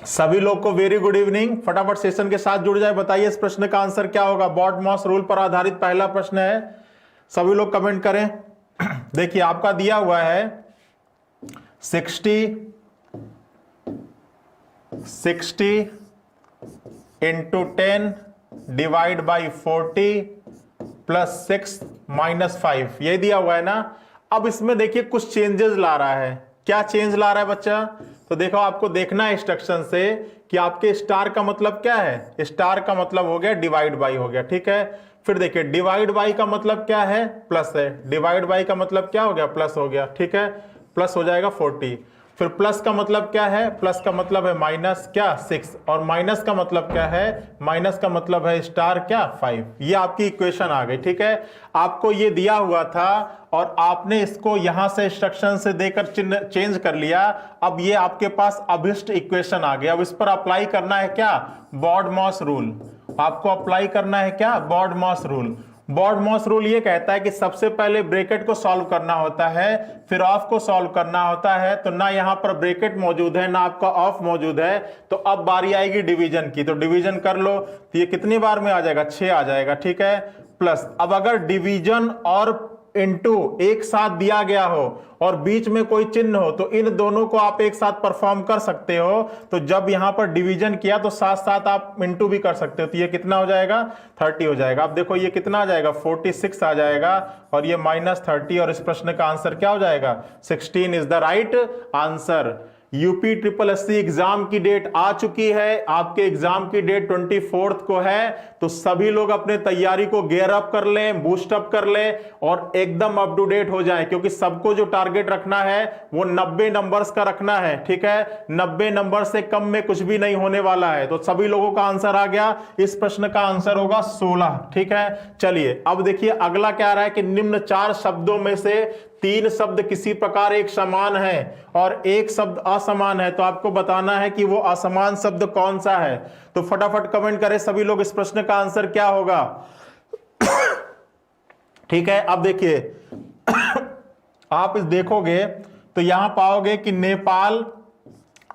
सभी लोग को वेरी गुड इवनिंग। फटाफट सेशन के साथ जुड़ जाए। बताइए इस प्रश्न का आंसर क्या होगा। बॉड-मॉस रूल पर आधारित पहला प्रश्न है। सभी लोग कमेंट करें। देखिए आपका दिया हुआ है 60 into 10 divide by 40 plus 6 minus 5, ये दिया हुआ है ना। अब इसमें देखिए कुछ चेंजेस ला रहा है। क्या चेंज ला रहा है बच्चा? तो देखो आपको देखना है इंस्ट्रक्शन से कि आपके स्टार का मतलब क्या है। स्टार का मतलब हो गया डिवाइड बाई हो गया, ठीक है। फिर देखिए डिवाइड बाई का मतलब क्या है, प्लस है। डिवाइड बाई का मतलब क्या हो गया, प्लस हो गया, ठीक है। प्लस हो जाएगा 40। फिर प्लस का मतलब क्या है, प्लस का मतलब है माइनस क्या 6, और माइनस का मतलब क्या है, माइनस का मतलब है स्टार क्या 5। ये आपकी इक्वेशन आ गई, ठीक है। आपको ये दिया हुआ था और आपने इसको यहां से इंस्ट्रक्शन से देकर चिन्ह चेंज कर लिया। अब ये आपके पास अभिष्ट इक्वेशन आ गया। अब इस पर अप्लाई करना है क्या, बॉड-मॉस रूल। आपको अप्लाई करना है क्या, बॉड-मॉस रूल। बॉड-मॉस रूल ये कहता है कि सबसे पहले ब्रैकेट को सॉल्व करना होता है, फिर ऑफ को सॉल्व करना होता है। तो ना यहां पर ब्रैकेट मौजूद है ना आपका ऑफ मौजूद है, तो अब बारी आएगी डिवीजन की। तो डिवीजन कर लो, तो ये कितनी बार में आ जाएगा, 6 आ जाएगा, ठीक है। प्लस अब अगर डिवीजन और इनटू एक साथ दिया गया हो और बीच में कोई चिन्ह हो तो इन दोनों को आप एक साथ परफॉर्म कर सकते हो। तो जब यहां पर डिवीजन किया तो साथ साथ आप इनटू भी कर सकते हो। तो ये कितना हो जाएगा, 30 हो जाएगा। अब देखो ये कितना आ जाएगा, 46 आ जाएगा, और ये माइनस 30, और इस प्रश्न का आंसर क्या हो जाएगा, 16 is the right answer. UP triple SC exam की डेट आ चुकी है। आपके एग्जाम की डेट 24 को है। तो सभी लोग अपने तैयारी को गियर अप कर लें, बूस्ट अप कर लें और एकदम अप टू डेट हो जाएं, क्योंकि सबको जो टारगेट रखना है वो 90 नंबर्स का रखना है, ठीक है। 90 नंबर से कम में कुछ भी नहीं होने वाला है। तो सभी लोगों का आंसर आ गया। इस प्रश्न का आंसर होगा 16, ठीक है। चलिए अब देखिए अगला क्या रहा है कि निम्न 4 शब्दों में से 3 शब्द किसी प्रकार एक समान है और एक शब्द असमान है। तो आपको बताना है कि वो असमान शब्द कौन सा है। तो फटाफट कमेंट करें सभी लोग, इस प्रश्न का आंसर क्या होगा। ठीक है, अब देखिए आप इस देखोगे तो यहां पाओगे कि नेपाल,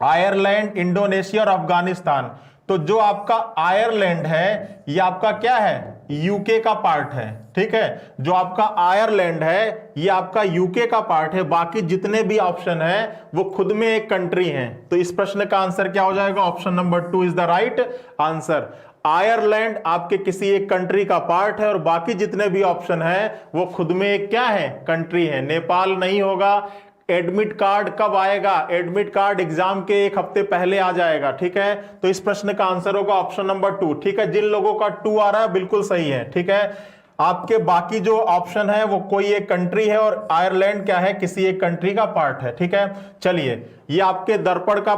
आयरलैंड, इंडोनेशिया और अफगानिस्तान। तो जो आपका आयरलैंड है ये आपका क्या है, यूके का पार्ट है, ठीक है। जो आपका आयरलैंड है ये आपका यूके का पार्ट है। बाकी जितने भी ऑप्शन है वो खुद में एक कंट्री हैं। तो इस प्रश्न का आंसर क्या हो जाएगा, option number 2 is the right answer. Ireland आपके किसी एक कंट्री का पार्ट है और बाकी जितने भी ऑप्शन है वो खुद में एक क्या है, कंट्री है। नेपाल नहीं होगा। एडमिट कार्ड कब आएगा, एडमिट कार्ड एग्जाम के एक हफ्ते पहले आ जाएगा, ठीक है। तो इस प्रश्न का आंसर होगा ऑप्शन नंबर 2, ठीक है। जिन लोगों का 2 आ रहा है बिल्कुल सही है, ठीक है। आपके बाकी जो ऑप्शन है वो कोई एक कंट्री है और आयरलैंड क्या है, किसी एक कंट्री का पार्ट है, ठीक है। चलिए ये आपके दर्पण का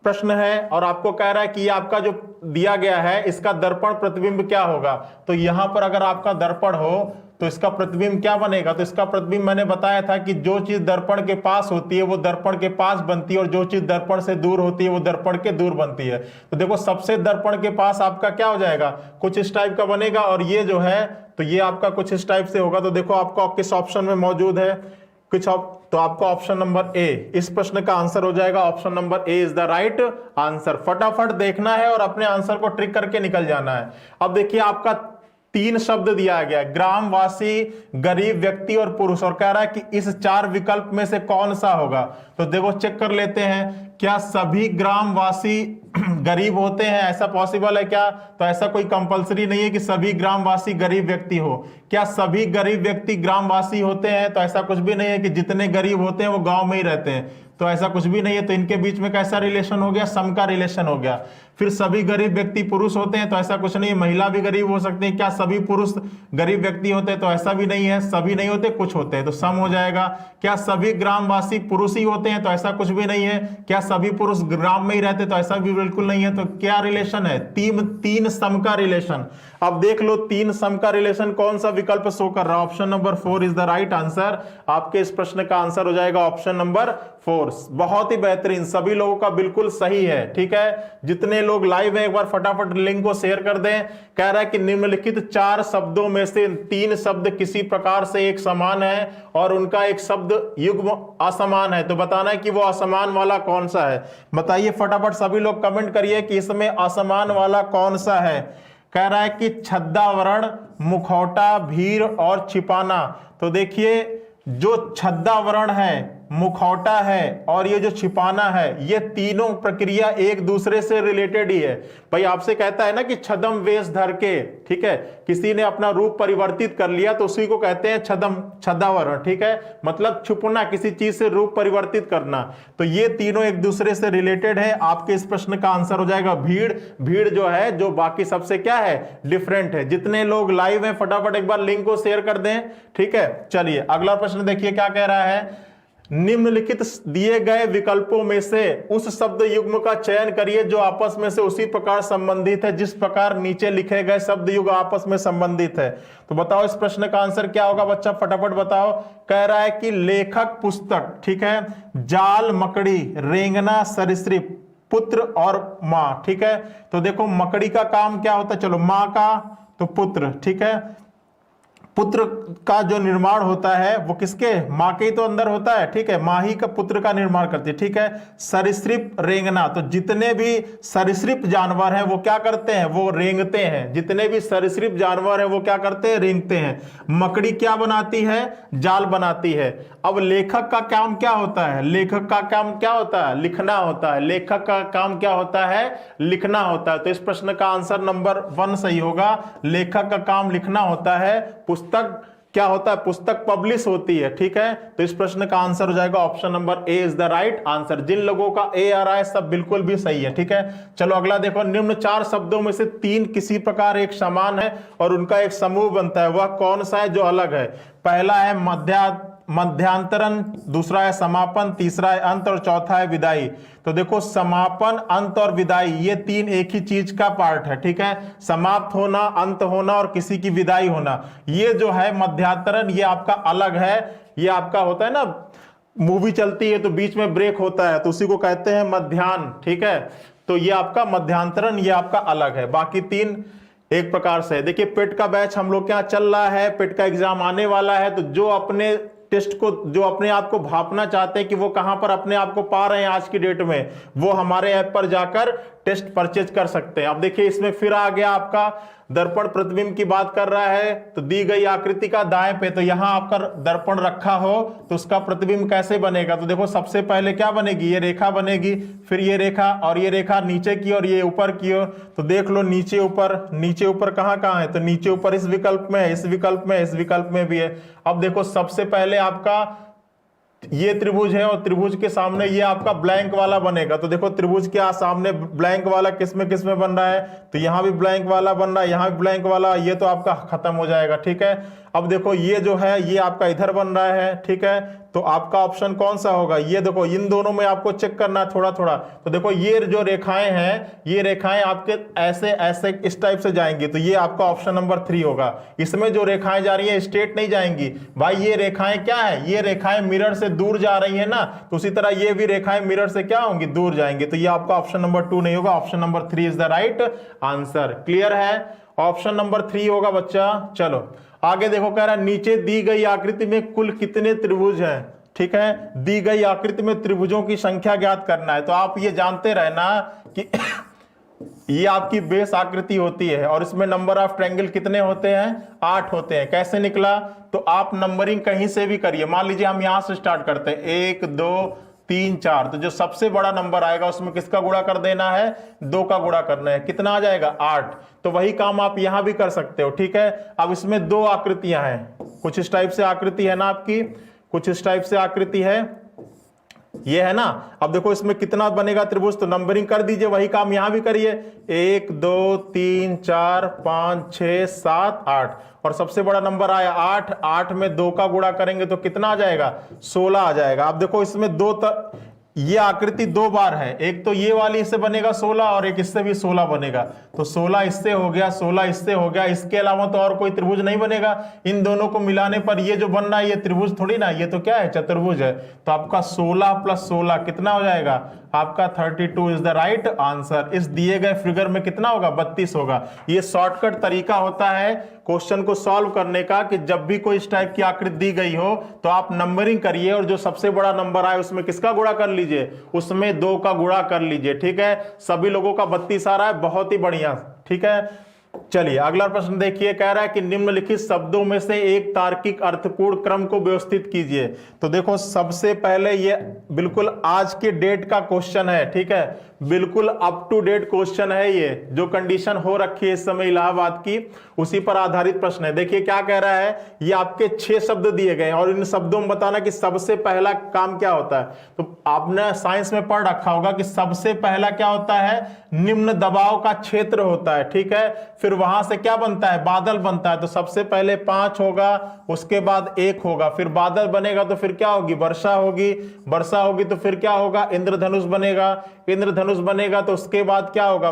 प्रश्न है और आपको कह रहा है कि ये आपका जो दिया गया है इसका दर्पण प्रतिबिंब क्या होगा। तो यहां पर अगर आपका दर्पण हो तो इसका प्रतिबिंब क्या बनेगा। तो इसका प्रतिबिंब मैंने बताया था कि जो चीज दर्पण के पास होती है वो दर्पण के पास बनती है और जो चीज दर्पण से दूर होती है वो दर्पण के दूर बनती है। तो देखो सबसे दर्पण के पास आपका क्या हो जाएगा, कुछ इस टाइप का बनेगा, और ये जो है तो ये आपका कुछ इस टाइप से होगा। तो देखो आपका किस ऑप्शन में मौजूद है, कुछ तो आपका ऑप्शन नंबर ए, इस प्रश्न का आंसर हो जाएगा option number A is the right answer. फटाफट देखना है और अपने आंसर को ट्रिक करके निकल जाना है। अब देखिए आपका 3 शब्द दिया गया, ग्रामवासी, गरीब व्यक्ति और पुरुष, और कह रहा है कि इस 4 विकल्प में से कौन सा होगा। तो देखो चेक कर लेते हैं, क्या सभी ग्रामवासी गरीब होते हैं, ऐसा पॉसिबल है क्या। तो ऐसा कोई कंपलसरी नहीं है कि सभी ग्रामवासी गरीब व्यक्ति हो। क्या सभी गरीब व्यक्ति ग्रामवासी होते हैं, तो ऐसा कुछ भी नहीं है कि जितने गरीब होते हैं वो गांव में ही रहते हैं, तो ऐसा कुछ भी नहीं है। तो इनके बीच में कैसा रिलेशन हो गया, सम का रिलेशन हो गया। फिर सभी गरीब व्यक्ति पुरुष होते हैं, तो ऐसा कुछ नहीं है, महिला भी गरीब हो सकती है। क्या सभी पुरुष गरीब व्यक्ति होते हैं, तो ऐसा भी नहीं है, सभी नहीं होते कुछ होते हैं, तो सम हो जाएगा। क्या सभी ग्रामवासी पुरुष ही होते हैं, तो ऐसा कुछ भी नहीं है। क्या सभी पुरुष ग्राम में ही रहते, तो ऐसा भी बिल्कुल नहीं है। तो क्या रिलेशन है, तीन सम का रिलेशन। अब देख लो 3 सम का रिलेशन कौन सा विकल्प शो कर रहा है, option number 4 is the right answer. आपके इस प्रश्न का आंसर हो जाएगा ऑप्शन नंबर 4। बहुत ही बेहतरीन, सभी लोगों का बिल्कुल सही है, ठीक है। जितने लोग लाइव हैं एक बार फटाफट लिंक को शेयर कर दें। कह रहा है कि निम्नलिखित 4 शब्दों में से 3 शब्द किसी प्रकार से एक समान है और उनका एक शब्द युग्म असमान है, तो बताना है कि वो असमान वाला कौन सा है। बताइए फटाफट सभी लोग कमेंट करिए कि इसमें असमान वाला कौन सा है। कह रहा है कि छद्मावरण, मुखौटा, भीड़ और छिपाना। तो देखिए जो छद्मावरण है, मुखौटा है और ये जो छिपाना है, ये तीनों प्रक्रिया एक दूसरे से रिलेटेड ही है। भाई आपसे कहता है ना कि छद्म वेश धर के, ठीक है, किसी ने अपना रूप परिवर्तित कर लिया तो उसी को कहते हैं छद्मावरण, ठीक है, मतलब छुपना, किसी चीज से रूप परिवर्तित करना। तो ये तीनों एक दूसरे से रिलेटेड है। आपके इस प्रश्न का आंसर हो जाएगा भीड़। भीड़ जो है जो बाकी सबसे क्या है, डिफरेंट है। जितने लोग लाइव हैं फटाफट एक बार लिंक को शेयर कर दें, ठीक है। चलिए अगला प्रश्न देखिए क्या कह रहा है। निम्नलिखित दिए गए विकल्पों में से उस शब्द युग्म का चयन करिए जो आपस में से उसी प्रकार संबंधित है जिस प्रकार नीचे लिखे गए शब्द युग्म आपस में संबंधित है। तो बताओ इस प्रश्न का आंसर क्या होगा बच्चा, फटाफट बताओ। कह रहा है कि लेखक, पुस्तक, ठीक है, जाल, मकड़ी, रेंगना, सरीसृप, पुत्र और मां, ठीक है। तो देखो मकड़ी का काम क्या होता है, चलो मां का तो पुत्र, ठीक है। पुत्र का जो निर्माण होता है वो किसके, मां के ही तो अंदर होता है, ठीक है, मां ही का पुत्र का निर्माण करती है, ठीक है। सरीसृप, रेंगना, तो जितने भी सरीसृप जानवर हैं वो क्या करते हैं, वो रेंगते हैं। जितने भी सरीसृप जानवर हैं वो क्या करते हैं, रेंगते हैं। मकड़ी क्या बनाती है, जाल बनाती है। अब लेखक का काम क्या होता है, लेखक का काम क्या होता है, लिखना होता है। लेखक का काम क्या होता है, लिखना होता है। तो इस प्रश्न का आंसर नंबर 1 सही होगा। लेखक का काम लिखना होता है, पुस्तक क्या होता है, पुस्तक पब्लिश होती है, ठीक है। तो इस प्रश्न का आंसर हो जाएगा option number A is the right answer. जिन लोगों का ए आ रहा है सब बिल्कुल भी सही है, ठीक है। चलो अगला देखो। निम्न 4 शब्दों में से 3 किसी प्रकार एक समान है और उनका एक समूह बनता है, वह कौन सा है जो अलग है। पहला है मध्यांतरण, दूसरा है समापन, तीसरा है अंत और चौथा है विदाई। तो देखो समापन, अंत और विदाई ये 3 एक ही चीज का पार्ट है, ठीक है। समाप्त होना, अंत होना और किसी की विदाई होना। ये जो है मध्यांतरण ये आपका अलग है। ये आपका होता है ना, मूवी चलती है तो बीच में ब्रेक होता है तो उसी को कहते हैं मध्याह्न, ठीक है। तो ये आपका मध्यांतरण ये आपका अलग है। बाकी 3 एक प्रकार से। देखिए पेट का बैच हम लोग क्या चल रहा है, पेट का एग्जाम आने वाला है, तो जो अपने टेस्ट को, जो अपने आप को भापना चाहते हैं कि वो कहां पर अपने आप को पा रहे हैं आज की डेट में, वो हमारे ऐप पर जाकर टेस्ट परचेज कर सकते हैं। अब देखिए इसमें फिर आ गया आपका दर्पण प्रतिबिंब की बात कर रहा है, तो दी गई आकृति का दाएं पे, तो यहां आपका दर्पण रखा हो तो उसका प्रतिबिंब कैसे बनेगा। तो देखो सबसे पहले क्या बनेगी, ये रेखा बनेगी, फिर ये रेखा और ये रेखा नीचे की और ये ऊपर की ओर। तो देख लो नीचे ऊपर, नीचे ऊपर कहां कहां है, तो नीचे ऊपर इस विकल्प में, इस विकल्प में, इस विकल्प में भी है। अब देखो सबसे पहले आपका ये त्रिभुज है और त्रिभुज के सामने ये आपका ब्लैंक वाला बनेगा। तो देखो त्रिभुज के सामने ब्लैंक वाला किस में बन रहा है, तो यहां भी ब्लैंक वाला बन रहा है, यहां भी ब्लैंक वाला, ये तो आपका खत्म हो जाएगा, ठीक है। अब देखो ये जो है ये आपका इधर बन रहा है, ठीक है। तो आपका ऑप्शन कौन सा होगा, ये देखो इन दोनों में आपको चेक करना है थोड़ा थोड़ा। तो देखो ये जो रेखाएं हैं, ये रेखाएं आपके ऐसे ऐसे इस टाइप से जाएंगी, तो ये आपका ऑप्शन नंबर 3 होगा। इसमें जो रेखाएं जा रही है स्ट्रेट नहीं जाएंगी भाई, ये रेखाएं क्या है, ये रेखाएं मिरर से दूर जा रही है ना, तो उसी तरह ये भी रेखाएं मिरर से क्या होंगी, दूर जाएंगी। तो ये आपका ऑप्शन नंबर 2 नहीं होगा, option number 3 is the right answer. Clear है, ऑप्शन नंबर 3 होगा बच्चा। चलो आगे देखो, कह रहा है नीचे दी गई आकृति में कुल कितने त्रिभुज हैं, ठीक है। दी गई आकृति में त्रिभुजों की संख्या ज्ञात करना है। तो आप ये जानते रहना कि ये आपकी बेस आकृति होती है और इसमें नंबर ऑफ ट्रायंगल कितने होते हैं, 8 होते हैं। कैसे निकला, तो आप नंबरिंग कहीं से भी करिए। मान लीजिए हम यहां से स्टार्ट करते हैं 1 2 3 4, तो जो सबसे बड़ा नंबर आएगा उसमें किसका गुणा कर देना है, 2 का गुणा करना है। कितना आ जाएगा, 8। तो वही काम आप यहां भी कर सकते हो, ठीक है। अब इसमें 2 आकृतियां हैं, कुछ इस टाइप से आकृति है ना आपकी, कुछ इस टाइप से आकृति है, ये है ना। अब देखो इसमें कितना बनेगा त्रिभुज, तो नंबरिंग कर दीजिए, वही काम यहां भी करिए। 1 2 3 4 5 6 7 8, और सबसे बड़ा नंबर आया 8। 8 में 2 का गुणा करेंगे तो कितना आ जाएगा, 16 आ जाएगा। अब देखो इसमें ये आकृति 2 बार है, एक तो ये वाली इससे बनेगा 16 और एक इससे भी 16 बनेगा। तो 16 इससे हो गया, 16 इससे हो गया, इसके अलावा तो और कोई त्रिभुज नहीं बनेगा। इन दोनों को मिलाने पर ये जो बन रहा है ये त्रिभुज थोड़ी ना, ये तो क्या है, चतुर्भुज है। तो आपका 16 + 16 कितना हो जाएगा, आपका 32 इज द राइट आंसर। इस दिए गए फिगर में कितना होगा, 32 होगा। ये शॉर्टकट तरीका होता है क्वेश्चन को सॉल्व करने का कि जब भी कोई इस टाइप की आकृति दी गई हो तो आप नंबरिंग करिए और जो सबसे बड़ा नंबर आए उसमें किसका गुणा कर लीजिए, उसमें 2 का गुणा कर लीजिए। ठीक है, सभी लोगों का 32 आ रहा है, बहुत ही बढ़िया। ठीक है, चलिए अगला प्रश्न देखिए, कह रहा है कि निम्नलिखित शब्दों में से एक तार्किक अर्थपूर्ण क्रम को व्यवस्थित कीजिए। तो देखो सबसे पहले ये बिल्कुल आज के डेट का क्वेश्चन है। ठीक है, बिल्कुल अप टू डेट क्वेश्चन है। ये जो कंडीशन हो रखी है इस समय इलाहाबाद की, उसी पर आधारित प्रश्न है। देखिए क्या कह रहा है, ये आपके 6 शब्द दिए गए हैं और इन शब्दों में बताना कि सबसे पहला काम क्या होता है। तो आपने साइंस में पढ़ रखा होगा कि सबसे पहला क्या होता है, निम्न दबाव का क्षेत्र होता है। ठीक है, फिर वहां से क्या बनता है, बादल बनता है। तो सबसे पहले 5 होगा, उसके बाद 1 होगा, फिर बादल बनेगा तो फिर क्या होगी, वर्षा होगी, वर्षा होगी तो फिर क्या होगा, इंद्रधनुष बनेगा, इंद्रधनुष बनेगा तो उसके बाद क्या होगा,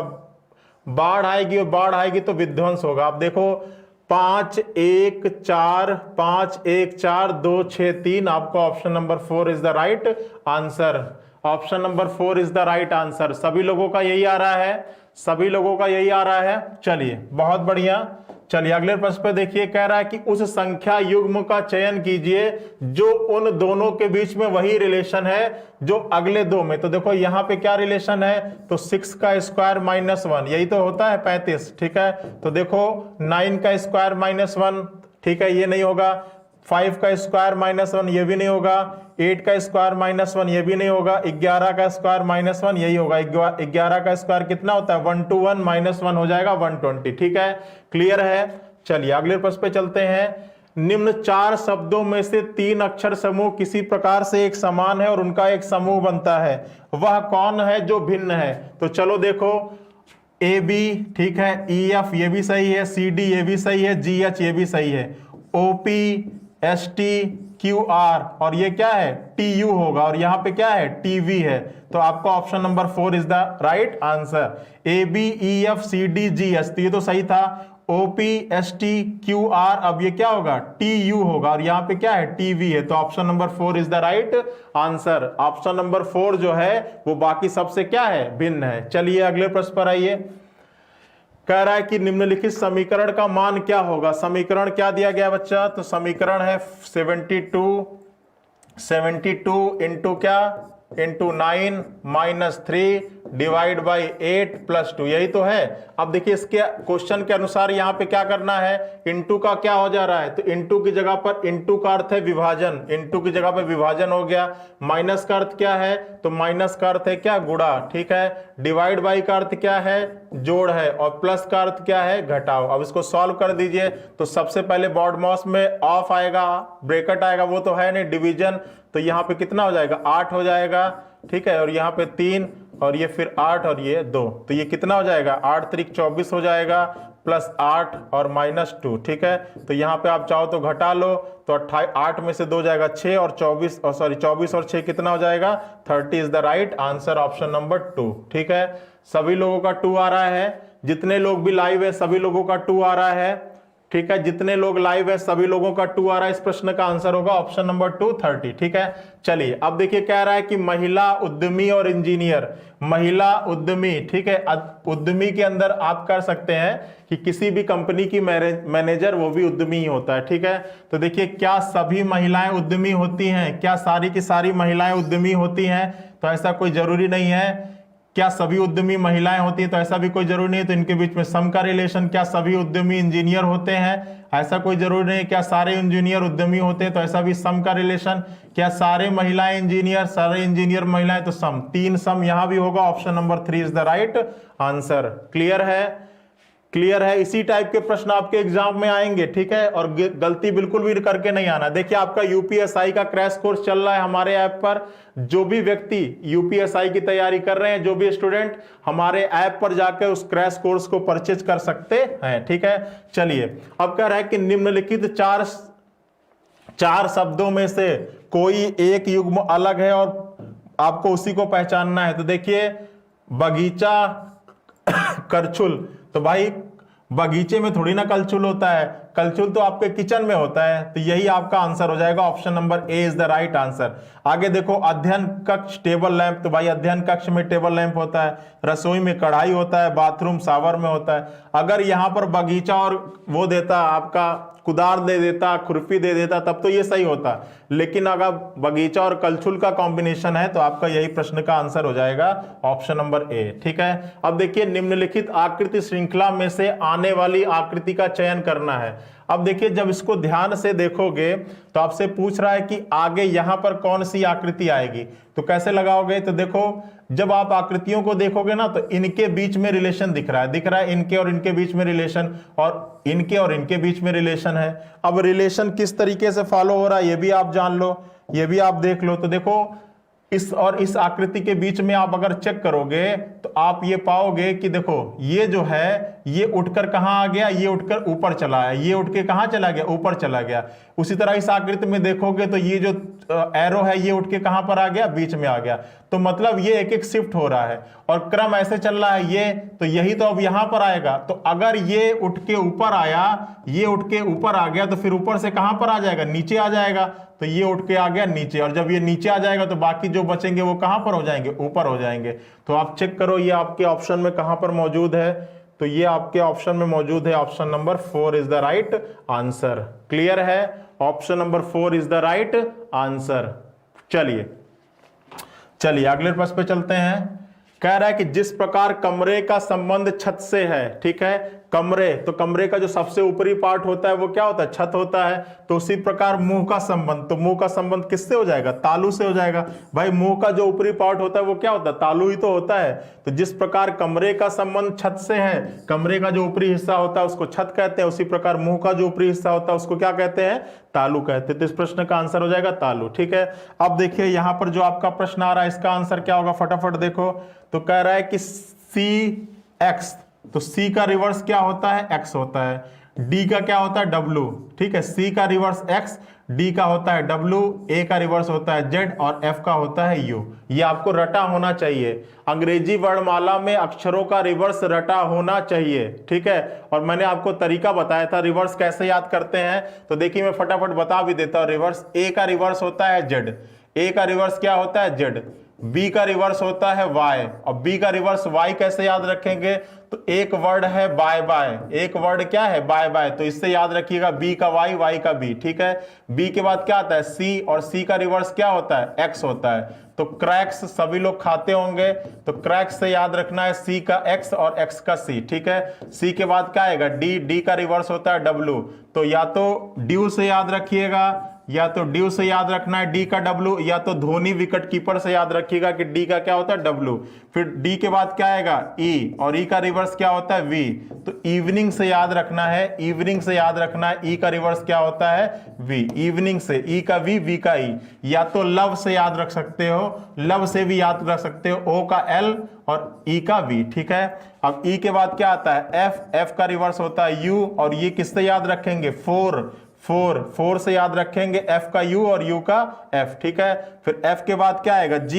बाढ़ आएगी, और बाढ़ आएगी तो विध्वंस होगा। आप देखो 5 1 4 5 1 4 2 6 3, आपका option number 4 is the right answer. Option number 4 is the right answer. सभी लोगों का यही आ रहा है, सभी लोगों का यही आ रहा है। चलिए बहुत बढ़िया। चलिए अगले प्रश्न पे देखिए, कह रहा है कि उस संख्या युग्म का चयन कीजिए जो उन दोनों के बीच में वही रिलेशन है जो अगले दो में। तो देखो यहां पे क्या रिलेशन है, तो 6 का स्क्वायर माइनस 1, यही तो होता है 35। ठीक है, तो देखो 9 का स्क्वायर माइनस 1, ठीक है, ये नहीं होगा। 5 का स्क्वायर माइनस 1, ये भी नहीं होगा। 8 का स्क्वायर माइनस 1, ये भी नहीं होगा। 11 का स्क्वायर माइनस 1, यही होगा। 11 का स्क्वायर कितना होता है, 1 to 1 माइनस 1 हो जाएगा 120। ठीक है, क्लियर है। चलिए अगले प्रश्न पे चलते हैं। निम्न 4 शब्दों में से 3 अक्षर समूह किसी प्रकार से एक समान है और उनका एक समूह बनता है, वह कौन है जो भिन्न है। तो चलो देखो, ए बी, ठीक है, ई एफ ये भी सही है, सी डी ये भी सही है, जी एच ये भी सही है, O P S T Q R और ये क्या है, टी यू होगा, और यहां पे क्या है, टी वी है। तो आपका option number 4 is the right answer. A B E F C D G H, तो ये तो सही था। O P S T Q R, अब ये क्या होगा, टी यू होगा, और यहां पे क्या है, टी वी है। तो option number 4 is the right answer. Option number 4 जो है वो बाकी सबसे क्या है, भिन्न है। चलिए अगले प्रश्न पर आइए। कह रहा है कि निम्नलिखित समीकरण का मान क्या होगा। समीकरण क्या दिया गया बच्चा, तो समीकरण है 72 इंटू क्या, into 9 minus 3 divide by 8 plus 2, यही तो है। अब देखिए इसके क्वेश्चन के अनुसार यहाँ पे क्या करना है, इंटू का क्या हो जा रहा है, तो इंटू की जगह पर, इंटू का अर्थ है विभाजन, इंटू की जगह पर विभाजन हो गया। माइनस का अर्थ क्या है, तो माइनस का अर्थ है क्या, गुणा। ठीक है, डिवाइड बाई का अर्थ क्या है, जोड़ है, और प्लस का अर्थ क्या है, घटाओ। अब इसको सॉल्व कर दीजिए। तो सबसे पहले बॉड मॉस में ऑफ आएगा, ब्रैकेट आएगा, वो तो है नहीं, डिवीजन, तो यहाँ पे कितना हो जाएगा, 8 हो जाएगा। ठीक है, और यहाँ पे 3 और ये फिर 8 और ये 2, तो ये कितना हो जाएगा, 8 3 24 हो जाएगा, प्लस 8 और माइनस 2। ठीक है, तो यहाँ पे आप चाहो तो घटा लो, तो 8 में से 2 जाएगा 6 और 24 और 24 और 6 कितना हो जाएगा, 30 is the right answer, option number 2। ठीक है, सभी लोगों का 2 आ रहा है, जितने लोग भी लाइव है सभी लोगों का 2 आ रहा है। ठीक है, जितने लोग लाइव है सभी लोगों का 2 आ रहा है। इस प्रश्न का आंसर होगा ऑप्शन नंबर 2 30। ठीक है, चलिए अब देखिए कह रहा है कि महिला उद्यमी और इंजीनियर, महिला उद्यमी, ठीक है, उद्यमी के अंदर आप कर सकते हैं कि किसी भी कंपनी की मैनेजर वो भी उद्यमी ही होता है। ठीक है, तो देखिए क्या सभी महिलाएं उद्यमी होती हैं, क्या सारी की सारी महिलाएं उद्यमी होती हैं, तो ऐसा कोई जरूरी नहीं है। क्या सभी उद्यमी महिलाएं होती हैं, तो ऐसा भी कोई जरूरी नहीं है। तो इनके बीच में सम का रिलेशन, क्या सभी उद्यमी इंजीनियर होते हैं, ऐसा कोई जरूरी नहीं है। क्या सारे इंजीनियर उद्यमी होते हैं, तो ऐसा भी सम का रिलेशन। क्या सारे महिलाएं इंजीनियर, सारे इंजीनियर महिलाएं, तो सम, 3 सम यहां भी होगा। Option number 3 is the right answer. Clear है, क्लियर है। इसी टाइप के प्रश्न आपके एग्जाम में आएंगे। ठीक है, और गलती बिल्कुल भी करके नहीं आना। देखिए आपका यूपीएसआई का क्रैश कोर्स चल रहा है हमारे ऐप पर। जो भी व्यक्ति यूपीएसआई की तैयारी कर रहे हैं, जो भी स्टूडेंट, हमारे ऐप पर जाकर उस क्रैश कोर्स को परचेज कर सकते हैं। ठीक है, चलिए अब कह रहा है कि निम्नलिखित चार शब्दों में से कोई एक युग्म अलग है और आपको उसी को पहचानना है। तो देखिए बगीचा करछुल, तो भाई बगीचे में थोड़ी ना कलछुल होता है, कलछुल तो आपके किचन में होता है, तो यही आपका आंसर हो जाएगा, option number A is the right answer. आगे देखो, अध्ययन कक्ष टेबल लैंप, तो भाई अध्ययन कक्ष में टेबल लैंप होता है, रसोई में कढ़ाई होता है, बाथरूम शावर में होता है। अगर यहां पर बगीचा और वो देता आपका कुदार दे देता, खुरपी दे देता, तब तो ये सही होता, लेकिन अगर बगीचा और कलछुल का कॉम्बिनेशन है तो आपका यही प्रश्न का आंसर हो जाएगा, ऑप्शन नंबर ए। ठीक है, अब देखिए, निम्नलिखित आकृति श्रृंखला में से आने वाली आकृति का चयन करना है। अब देखिए, जब इसको ध्यान से देखोगे तो आपसे पूछ रहा है कि आगे यहां पर कौन सी आकृति आएगी, तो कैसे लगाओगे? तो देखो, जब आप आकृतियों को देखोगे ना, तो इनके बीच में रिलेशन दिख रहा है, इनके और इनके बीच में रिलेशन, और इनके और इनके बीच में रिलेशन है। अब रिलेशन किस तरीके से फॉलो हो रहा है ये भी आप जान लो, ये भी आप देख लो। तो देखो, इस और इस आकृति के बीच में आप अगर चेक करोगे तो आप ये पाओगे कि देखो, ये जो है ये उठकर कहां आ गया, ये उठकर ऊपर चला है, ये उठ के कहां चला गया, ऊपर चला गया। उसी तरह इस आकृति में देखोगे तो ये जो एरो है ये उठ के कहां पर आ गया, बीच में आ गया। तो मतलब ये एक एक शिफ्ट हो रहा है और क्रम ऐसे चल रहा है, ये तो यही तो अब यहां पर आएगा। तो अगर ये उठ के ऊपर आया, ये उठ के ऊपर आ गया, तो फिर ऊपर से कहां पर आ जाएगा, नीचे आ जाएगा। तो ये उठ के आ गया नीचे, और जब ये नीचे आ जाएगा तो बाकी जो बचेंगे वो कहां पर हो जाएंगे, ऊपर हो जाएंगे। तो आप चेक करो ये आपके ऑप्शन में कहां पर मौजूद है, तो ये आपके ऑप्शन में मौजूद है, option number 4 is the right answer. Clear है, option number 4 is the right answer. चलिए अगले प्रश्न पे चलते हैं। कह रहा है कि जिस प्रकार कमरे का संबंध छत से है, ठीक है, कमरे, तो कमरे का जो सबसे ऊपरी पार्ट होता है वो क्या होता है, छत होता है। तो उसी प्रकार मुंह का संबंध, तो मुंह का संबंध किससे हो जाएगा, तालू से हो जाएगा। भाई मुंह का जो ऊपरी पार्ट होता है वो क्या होता है, तालू ही तो होता है। तो जिस प्रकार कमरे का संबंध छत से है, कमरे का जो ऊपरी हिस्सा होता है उसको छत कहते हैं, उसी प्रकार मुंह का जो ऊपरी हिस्सा होता है उसको क्या कहते हैं, तालू कहते हैं। तो इस प्रश्न का आंसर हो जाएगा तालू। ठीक है, अब देखिए यहां पर जो आपका प्रश्न आ रहा है इसका आंसर क्या होगा, फटाफट देखो। तो कह रहा है कि सी एक्स, तो C का रिवर्स क्या होता है, X होता है। D का क्या होता है, W। ठीक है, C का रिवर्स X, D का होता है W, A का रिवर्स होता है Z और F का होता है U। ये आपको रटा होना चाहिए, अंग्रेजी वर्णमाला में अक्षरों का रिवर्स रटा होना चाहिए। ठीक है, और मैंने आपको तरीका बताया था रिवर्स कैसे याद करते हैं, तो देखिए मैं फटाफट बता भी देता हूं। रिवर्स, A का रिवर्स होता है Z, A का रिवर्स क्या होता है Z, B का रिवर्स होता है Y, और B का रिवर्स Y कैसे याद रखेंगे, तो एक वर्ड है बाय बाय, एक वर्ड क्या है, बाय बाय, तो इससे याद रखिएगा B का Y, Y का B। ठीक है, B के बाद क्या आता है C, और C का रिवर्स क्या होता है, X होता है। तो क्रैक्स सभी लोग खाते होंगे, तो क्रैक्स से याद रखना है C का X और X का C। ठीक है, C के बाद क्या आएगा D, D का रिवर्स होता है W, तो या तो ड्यू से याद रखिएगा, या तो ड्यू से याद रखना है D का W, या तो धोनी विकेट कीपर से याद रखिएगा कि D का क्या होता है W। फिर D के बाद क्या आएगा E, और E का रिवर्स क्या होता है V, तो इवनिंग से याद रखना है, इवनिंग से याद रखना है, E का रिवर्स क्या होता है V, इवनिंग से E का V का E। या तो लव से याद रख सकते हो, लव से भी याद रख सकते हो, O का L और E का V। ठीक है, अब E के बाद क्या आता है F, F का रिवर्स होता है U, और ये किससे याद रखेंगे, 4 से याद रखेंगे, F का U और U का F। ठीक है, फिर F के बाद क्या आएगा G,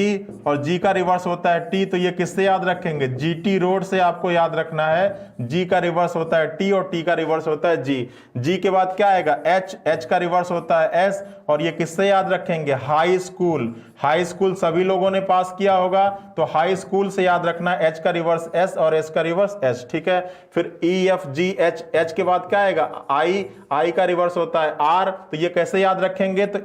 और G का रिवर्स होता है T, तो ये किससे याद रखेंगे, GT रोड से आपको याद रखना है, G का रिवर्स होता है T और T का रिवर्स होता है G। G के बाद क्या आएगा H, H का रिवर्स होता है S, और ये किससे याद रखेंगे, हाई स्कूल। हाई स्कूल सभी लोगों ने पास किया होगा, तो हाई स्कूल से याद रखना है, H का रिवर्स S और S का रिवर्स S। ठीक है, फिर E F G H, H के बाद क्या आएगा I का रिवर्स होता है R, तो ये कैसे याद रखेंगे, तो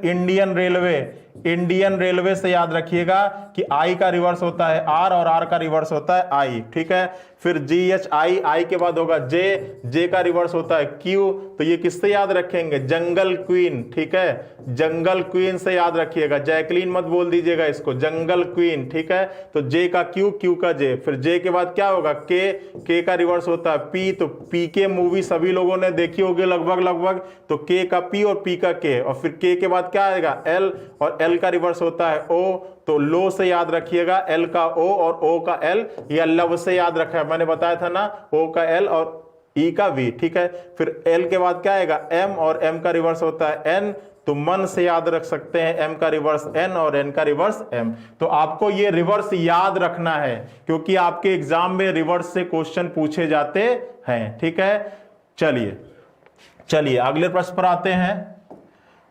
इंडियन रेलवे से याद रखिएगा कि I का रिवर्स होता है R और R का रिवर्स होता है I। ठीक है, फिर GH I के बाद होगा J का रिवर्स होता है Q, तो ये किससे याद रखेंगे, जंगल क्वीन। ठीक है, जंगल क्वीन से याद रखिएगा, जैकलीन मत बोल दीजिएगा इसको, जंगल क्वीन। ठीक है, तो J का Q, Q का J। फिर J के बाद क्या होगा K का रिवर्स होता है P, तो PK मूवी सभी लोगों ने देखी होगी लगभग, तो K का P और P का K। और फिर K के बाद क्या आएगा L, और L का रिवर्स होता है O, तो लो से याद रखिएगा, L का O और O का L, या लव से याद रखा है, मैंने बताया था ना, O का L और E का V। ठीक है, फिर L के बाद क्या आएगा M, और M का रिवर्स होता है N, तो मन से याद रख सकते हैं, M का रिवर्स N और N का रिवर्स M। तो आपको ये रिवर्स याद रखना है, क्योंकि आपके एग्जाम में रिवर्स से क्वेश्चन पूछे जाते हैं। ठीक है, चलिए चलिए अगले प्रश्न पर आते हैं,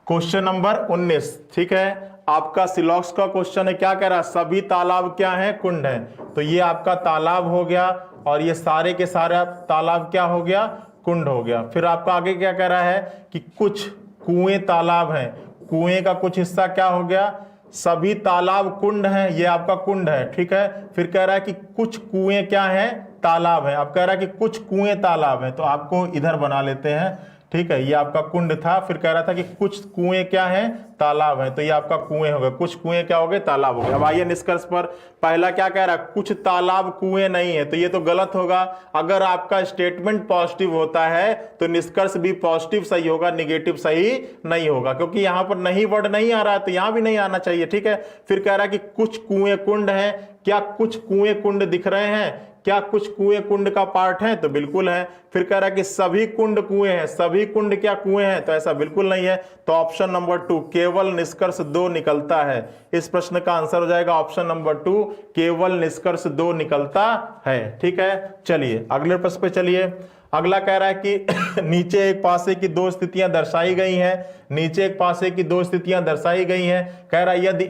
क्वेश्चन नंबर 19। ठीक है, आपका सिलॉक्स का क्वेश्चन है, क्या कह रहा है, सभी तालाब क्या है, कुंड है। तो ये आपका तालाब हो गया और ये सारे के सारे तालाब क्या हो गया, कुंड हो गया। फिर आपका आगे क्या कह रहा है कि कुछ कुएं तालाब हैं, कुएं का कुछ हिस्सा क्या हो गया, सभी तालाब कुंड हैं, ये आपका कुंड है। ठीक है, फिर कह रहा है कि कुछ कुएं क्या हैं, तालाब है। अब कह रहा है कि कुछ कुएं तालाब है, तो आपको इधर बना लेते हैं। ठीक है, ये आपका कुंड था, फिर कह रहा था कि कुछ कुएं क्या हैं, तालाब है, तो ये आपका कुएं हो गए, कुछ कुएं क्या हो गए, तालाब हो गए। अब आइए निष्कर्ष पर, पहला क्या कह रहा है, कुछ तालाब कुएं नहीं है, तो ये तो गलत होगा। अगर आपका स्टेटमेंट पॉजिटिव होता है तो निष्कर्ष भी पॉजिटिव सही होगा, निगेटिव सही नहीं होगा, क्योंकि यहां पर नहीं वर्ड नहीं आ रहा है तो यहां भी नहीं आना चाहिए। ठीक है, फिर कह रहा है कि कुछ कुएं कुंड है, क्या कुछ कुएं कुंड दिख रहे हैं, क्या कुछ कुएं कुंड का पार्ट है, तो बिल्कुल है। फिर कह रहा है कि सभी कुंड कुएं हैं, सभी कुंड क्या कुएं हैं, तो ऐसा बिल्कुल नहीं है। तो ऑप्शन नंबर 2 केवल निष्कर्ष 2 निकलता है। इस प्रश्न का आंसर हो जाएगा ऑप्शन नंबर 2 केवल निष्कर्ष 2 निकलता है। ठीक है, चलिए अगले प्रश्न पे चलिए। अगला कह रहा है कि नीचे एक पासे की दो स्थितियां दर्शाई गई हैं, नीचे एक पासे की दो स्थितियां दर्शाई गई हैं। कह रहा है यदि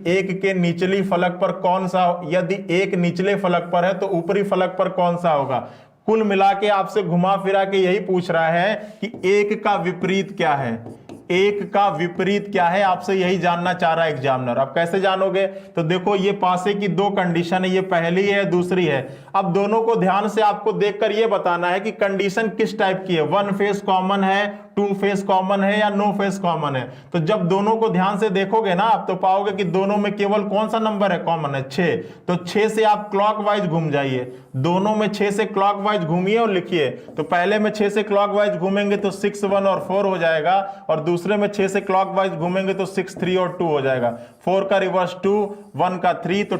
एक के निचली फलक पर कौन सा, यदि एक निचले फलक पर है तो ऊपरी फलक पर कौन सा होगा। कुल मिला के आपसे घुमा फिरा के यही पूछ रहा है कि एक का विपरीत क्या है, एक का विपरीत क्या है, आपसे यही जानना चाह रहा है एग्जामिनर। अब कैसे जानोगे, तो देखो ये पासे की दो कंडीशन है, ये पहली है दूसरी है। अब दोनों को ध्यान से आपको देखकर ये बताना है कि कंडीशन किस टाइप की है, वन फेस कॉमन है, टू फेस कॉमन है या नो फेस कॉमन है। तो जब दोनों को ध्यान से देखोगे ना आप तो पाओगे कि दोनों में केवल कौन सा नंबर है, कॉमन है 6। तो 6 से आप क्लॉकवाइज घूम जाइए, दोनों में 6 से क्लॉकवाइज घूमिए और लिखिए। तो पहले में 6 से क्लॉकवाइज घूमेंगे तो 6 1 और 4 हो जाएगा, और दूसरे में 6 से क्लॉकवाइज घूमेंगे तो 6 3 और 2 हो जाएगा। 4 का रिवर्स 2, 1 का 3, तो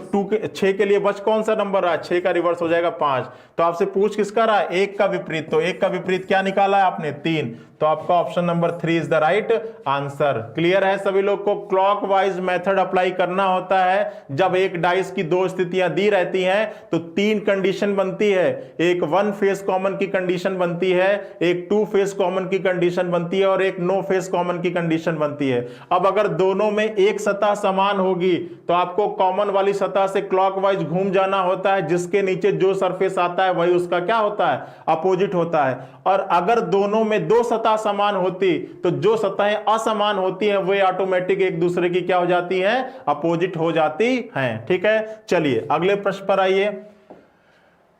6 के लिए बच कौन सा नंबर रहा, 6 का रिवर्स हो जाएगा 5। तो आपसे पूछ किसका रहा, एक का विपरीत, तो एक का विपरीत क्या निकाला है आपने, 3। तो आपका option number 3 is the right answer. Clear है सभी लोग को, क्लॉकवाइज मेथड अप्लाई करना होता है। जब एक डाइस की दो स्थितियां दी रहती हैं तो 3 कंडीशन बनती है, एक 1 फेस कॉमन की कंडीशन बनती है, एक 2 फेस कॉमन की कंडीशन बनती है और एक नो फेस कॉमन की कंडीशन बनती है। अब अगर दोनों में एक सतह समान होगी तो आपको कॉमन वाली सतह से क्लॉकवाइज घूम जाना होता है, जिसके नीचे जो सरफेस आता है वही उसका क्या होता है, अपोजिट होता है। और अगर दोनों में दो सतह समान होती तो जो सतहें असमान होती हैं वे ऑटोमेटिक एक दूसरे की क्या हो जाती हैं, अपोजिट हो जाती हैं। ठीक है, चलिए अगले प्रश्न पर आइए।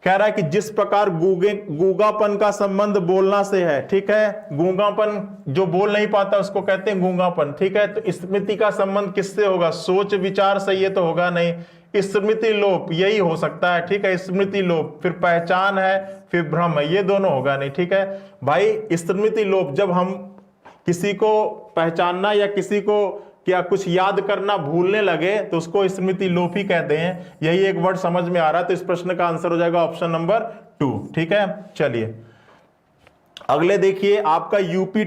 कह रहा है कि जिस प्रकार गूंगापन का संबंध बोलना से है, ठीक है, गूंगापन जो बोल नहीं पाता उसको कहते हैं गूंगापन। ठीक है, तो स्मृति का संबंध किससे होगा, सोच विचार से ये तो होगा नहीं, स्मृति लोप यही हो सकता है। ठीक है, स्मृति लोप, फिर पहचान है, फिर भ्रम है, ये दोनों होगा नहीं। ठीक है भाई, स्मृति लोप जब हम किसी को पहचानना या किसी को क्या कुछ याद करना भूलने लगे तो उसको स्मृति लोप ही कहते हैं। यही एक वर्ड समझ में आ रहा है, तो इस प्रश्न का आंसर हो जाएगा ऑप्शन नंबर 2। ठीक है, चलिए अगले देखिए, आपका यूपी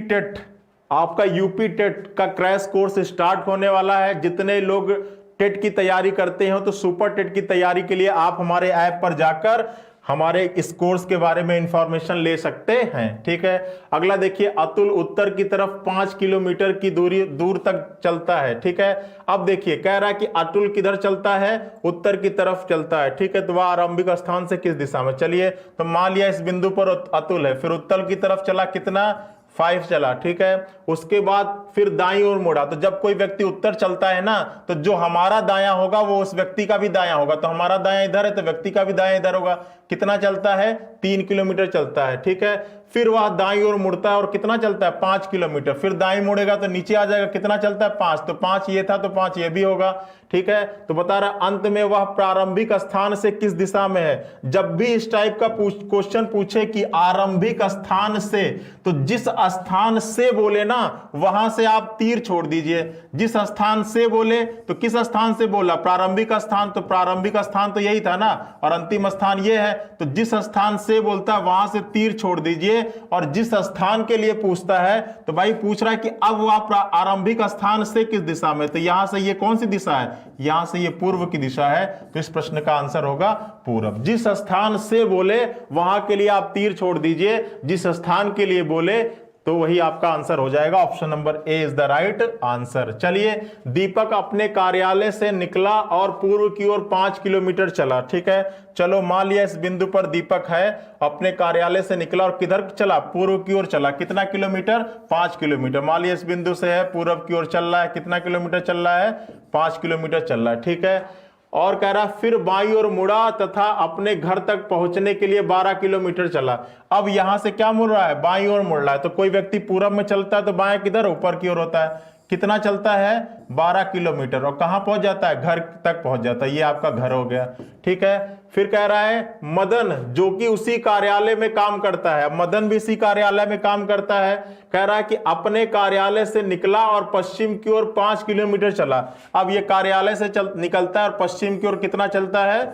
टेट का क्रैश कोर्स स्टार्ट होने वाला है। जितने लोग टेट की तैयारी करते हो तो सुपर टेट की तैयारी के लिए आप हमारे ऐप पर जाकर हमारे इस कोर्स के बारे में इंफॉर्मेशन ले सकते हैं। ठीक है, अगला देखिए, अतुल उत्तर की तरफ 5 किलोमीटर की दूर तक चलता है। ठीक है, अब देखिए कह रहा है कि अतुल किधर चलता है, उत्तर की तरफ चलता है। ठीक है, तो वह आरंभिक स्थान से किस दिशा में, चलिए तो मान लिया इस बिंदु पर अतुल है, फिर उत्तर की तरफ चला, कितना 5 चला। ठीक है, उसके बाद फिर दाईं ओर मुड़ा। तो जब कोई व्यक्ति उत्तर चलता है ना तो जो हमारा दायां होगा वो उस व्यक्ति का भी दायां होगा। तो हमारा दायां इधर है तो व्यक्ति का भी दायां इधर होगा। कितना चलता है, 3 किलोमीटर चलता है। ठीक है, फिर वह दाईं ओर मुड़ता है और कितना चलता है, 5 किलोमीटर। फिर दाईं मुड़ेगा तो नीचे आ जाएगा, कितना चलता है, 5। तो 5 ये था तो 5 ये भी होगा। ठीक है, तो बता रहा अंत में वह प्रारंभिक स्थान से किस दिशा में है। जब भी इस टाइप का क्वेश्चन पूछे कि आरंभिक स्थान से, तो जिस स्थान से बोले ना वहां से आप तीर छोड़ दीजिए। जिस स्थान से बोले तो किस स्थान से बोला, प्रारंभिक स्थान, तो प्रारंभिक स्थान तो यही था ना, और अंतिम स्थान ये है। तो जिस स्थान से बोलता है वहां से तीर छोड़ दीजिए से और जिस स्थान के लिए पूछता है, तो भाई पूछ रहा है कि अब वह आरंभिक स्थान से किस दिशा में, तो यहां से ये कौन सी दिशा है, यहां से ये पूर्व की दिशा है, तो इस प्रश्न का आंसर होगा पूर्व। जिस स्थान से बोले वहां के लिए आप तीर छोड़ दीजिए, जिस स्थान के लिए बोले तो वही आपका आंसर हो जाएगा। Option number A is the right answer. चलिए, दीपक अपने कार्यालय से निकला और पूर्व की ओर 5 किलोमीटर चला। ठीक है, चलो मान लिया इस बिंदु पर दीपक है, अपने कार्यालय से निकला और किधर चला, पूर्व की ओर चला। कितना किलोमीटर, 5 किलोमीटर। मान लिया इस बिंदु से है, पूर्व की ओर चल रहा है, कितना किलोमीटर चल रहा है, 5 किलोमीटर चल रहा है। ठीक है, और कह रहा फिर बाईं ओर मुड़ा तथा अपने घर तक पहुंचने के लिए 12 किलोमीटर चला। अब यहां से क्या मुड़ रहा है, बाईं ओर मुड़ रहा है। तो कोई व्यक्ति पूरब में चलता है तो बाएं किधर, ऊपर की ओर होता है। कितना चलता है, 12 किलोमीटर, और कहां पहुंच जाता है, घर तक पहुंच जाता है। ये आपका घर हो गया। ठीक है, फिर कह रहा है मदन जो कि उसी कार्यालय में काम करता है, मदन भी इसी कार्यालय में काम करता है, कह रहा है कि अपने कार्यालय से निकला और पश्चिम की ओर 5 किलोमीटर चला। अब ये कार्यालय से निकलता है और पश्चिम की ओर कितना चलता है,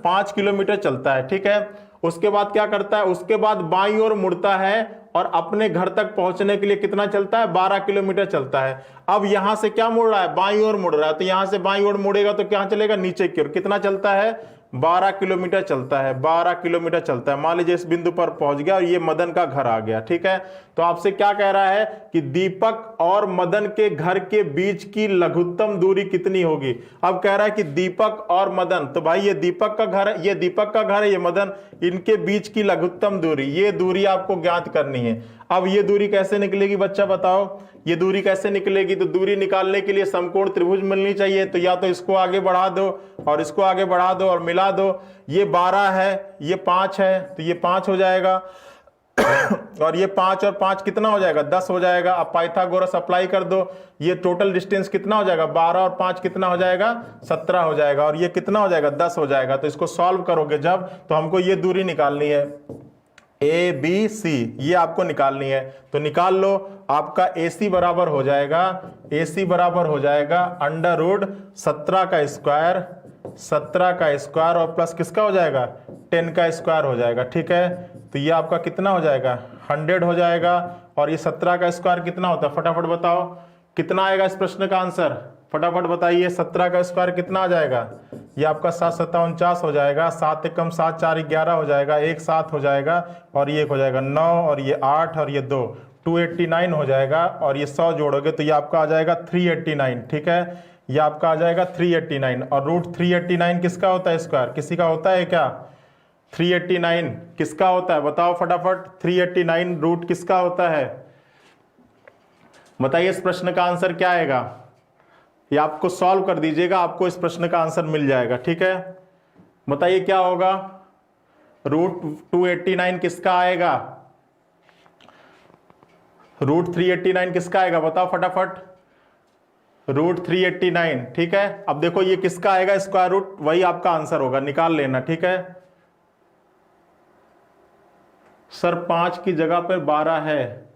5 किलोमीटर चलता है। ठीक है, उसके बाद क्या करता है, उसके बाद बाईं ओर मुड़ता है और अपने घर तक पहुंचने के लिए कितना चलता है, 12 किलोमीटर चलता है। अब यहां से क्या मुड़ रहा है, बाईं ओर मुड़ रहा है, तो यहां से बाईं ओर मुड़ेगा तो क्या चलेगा, नीचे की ओर। कितना चलता है, 12 किलोमीटर चलता है, 12 किलोमीटर चलता है। मान लीजिए इस बिंदु पर पहुंच गया और ये मदन का घर आ गया। ठीक है, तो आपसे क्या कह रहा है कि दीपक और मदन के घर के बीच की लघुत्तम दूरी कितनी होगी। अब कह रहा है कि दीपक और मदन, तो भाई ये दीपक का घर है, ये दीपक का घर है, ये मदन, इनके बीच की लघुत्तम दूरी, ये दूरी आपको ज्ञात करनी है। अब ये दूरी कैसे निकलेगी बच्चा बताओ, ये दूरी कैसे निकलेगी, तो दूरी निकालने के लिए समकोण त्रिभुज मिलनी चाहिए। तो या तो इसको आगे बढ़ा दो और इसको आगे बढ़ा दो और मिला दो। ये 12 है, ये 5 है, तो ये 5 हो जाएगा और ये 5 और 5 कितना हो जाएगा, 10 हो जाएगा। अब पाइथागोरस अप्लाई कर दो, ये टोटल डिस्टेंस कितना हो जाएगा, 12 और 5 कितना हो जाएगा, 17 हो जाएगा, और ये कितना हो जाएगा, 10 हो जाएगा। तो इसको सॉल्व करोगे जब, तो हमको ये दूरी निकालनी है, ए बी सी, ये आपको निकालनी है। तो निकाल लो, आपका AC बराबर हो जाएगा, AC बराबर हो जाएगा अंडर रूट 17 का स्क्वायर, 17 का स्क्वायर और प्लस किसका हो जाएगा, 10 का स्क्वायर हो जाएगा। ठीक है, तो ये आपका कितना हो जाएगा, 100 हो जाएगा। और ये 17 का स्क्वायर कितना होता है, फटाफट बताओ कितना आएगा इस प्रश्न का आंसर, फटाफट बताइए। 17 का स्क्वायर कितना आ जाएगा, ये आपका 7 7 49 हो जाएगा, 7 एकम 7 4 11 हो जाएगा, 1 7 हो जाएगा और ये 1 हो जाएगा 9 और ये 8 और ये 2 289 हो जाएगा। और ये 100 जोड़ोगे तो ये आपका आ जाएगा 389। ठीक है, ये आपका आ जाएगा 389। और रूट 389 किसका होता है स्क्वायर, किसी का होता है क्या, 389 किसका होता है बताओ फटाफट, 389 रूट किसका होता है, बताइए इस प्रश्न का आंसर क्या आएगा। ये आपको सॉल्व कर दीजिएगा, आपको इस प्रश्न का आंसर मिल जाएगा। ठीक है, बताइए क्या होगा, रूट 289 किसका आएगा, रूट 389 किसका आएगा बताओ फटाफट, रूट 389। ठीक है, अब देखो ये किसका आएगा स्क्वायर रूट, वही आपका आंसर होगा, निकाल लेना। ठीक है सर, 5 की जगह पर 12 है,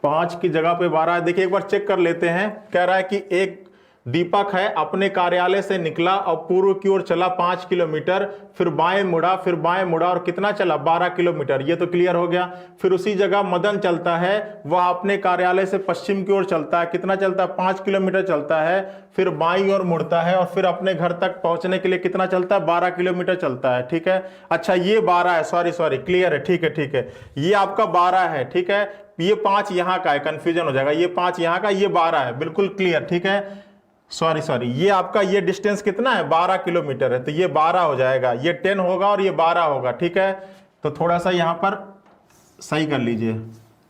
5 की जगह पे 12 है। देखिए एक बार चेक कर लेते हैं। कह रहा है कि एक दीपक है, अपने कार्यालय से निकला और पूर्व की ओर चला 5 किलोमीटर, फिर बाएं मुड़ा, फिर बाएं मुड़ा और कितना चला, 12 किलोमीटर। ये तो क्लियर हो गया। फिर उसी जगह मदन चलता है, वह अपने कार्यालय से पश्चिम की ओर चलता है, कितना चलता है, 5 किलोमीटर चलता है, फिर बाईं ओर मुड़ता है और फिर अपने घर तक पहुंचने के लिए कितना चलता है, 12 किलोमीटर चलता है। ठीक है, अच्छा ये 12 है, सॉरी क्लियर है, ठीक है, ये आपका 12 है। ठीक है, ये 5 यहां का है, कंफ्यूजन हो जाएगा, ये 5 यहां का, ये 12 है, बिल्कुल क्लियर। ठीक है, सॉरी ये आपका ये डिस्टेंस कितना है, 12 किलोमीटर है, तो ये 12 हो जाएगा, ये 10 होगा और ये 12 होगा। ठीक है, तो थोड़ा सा यहां पर सही कर लीजिए।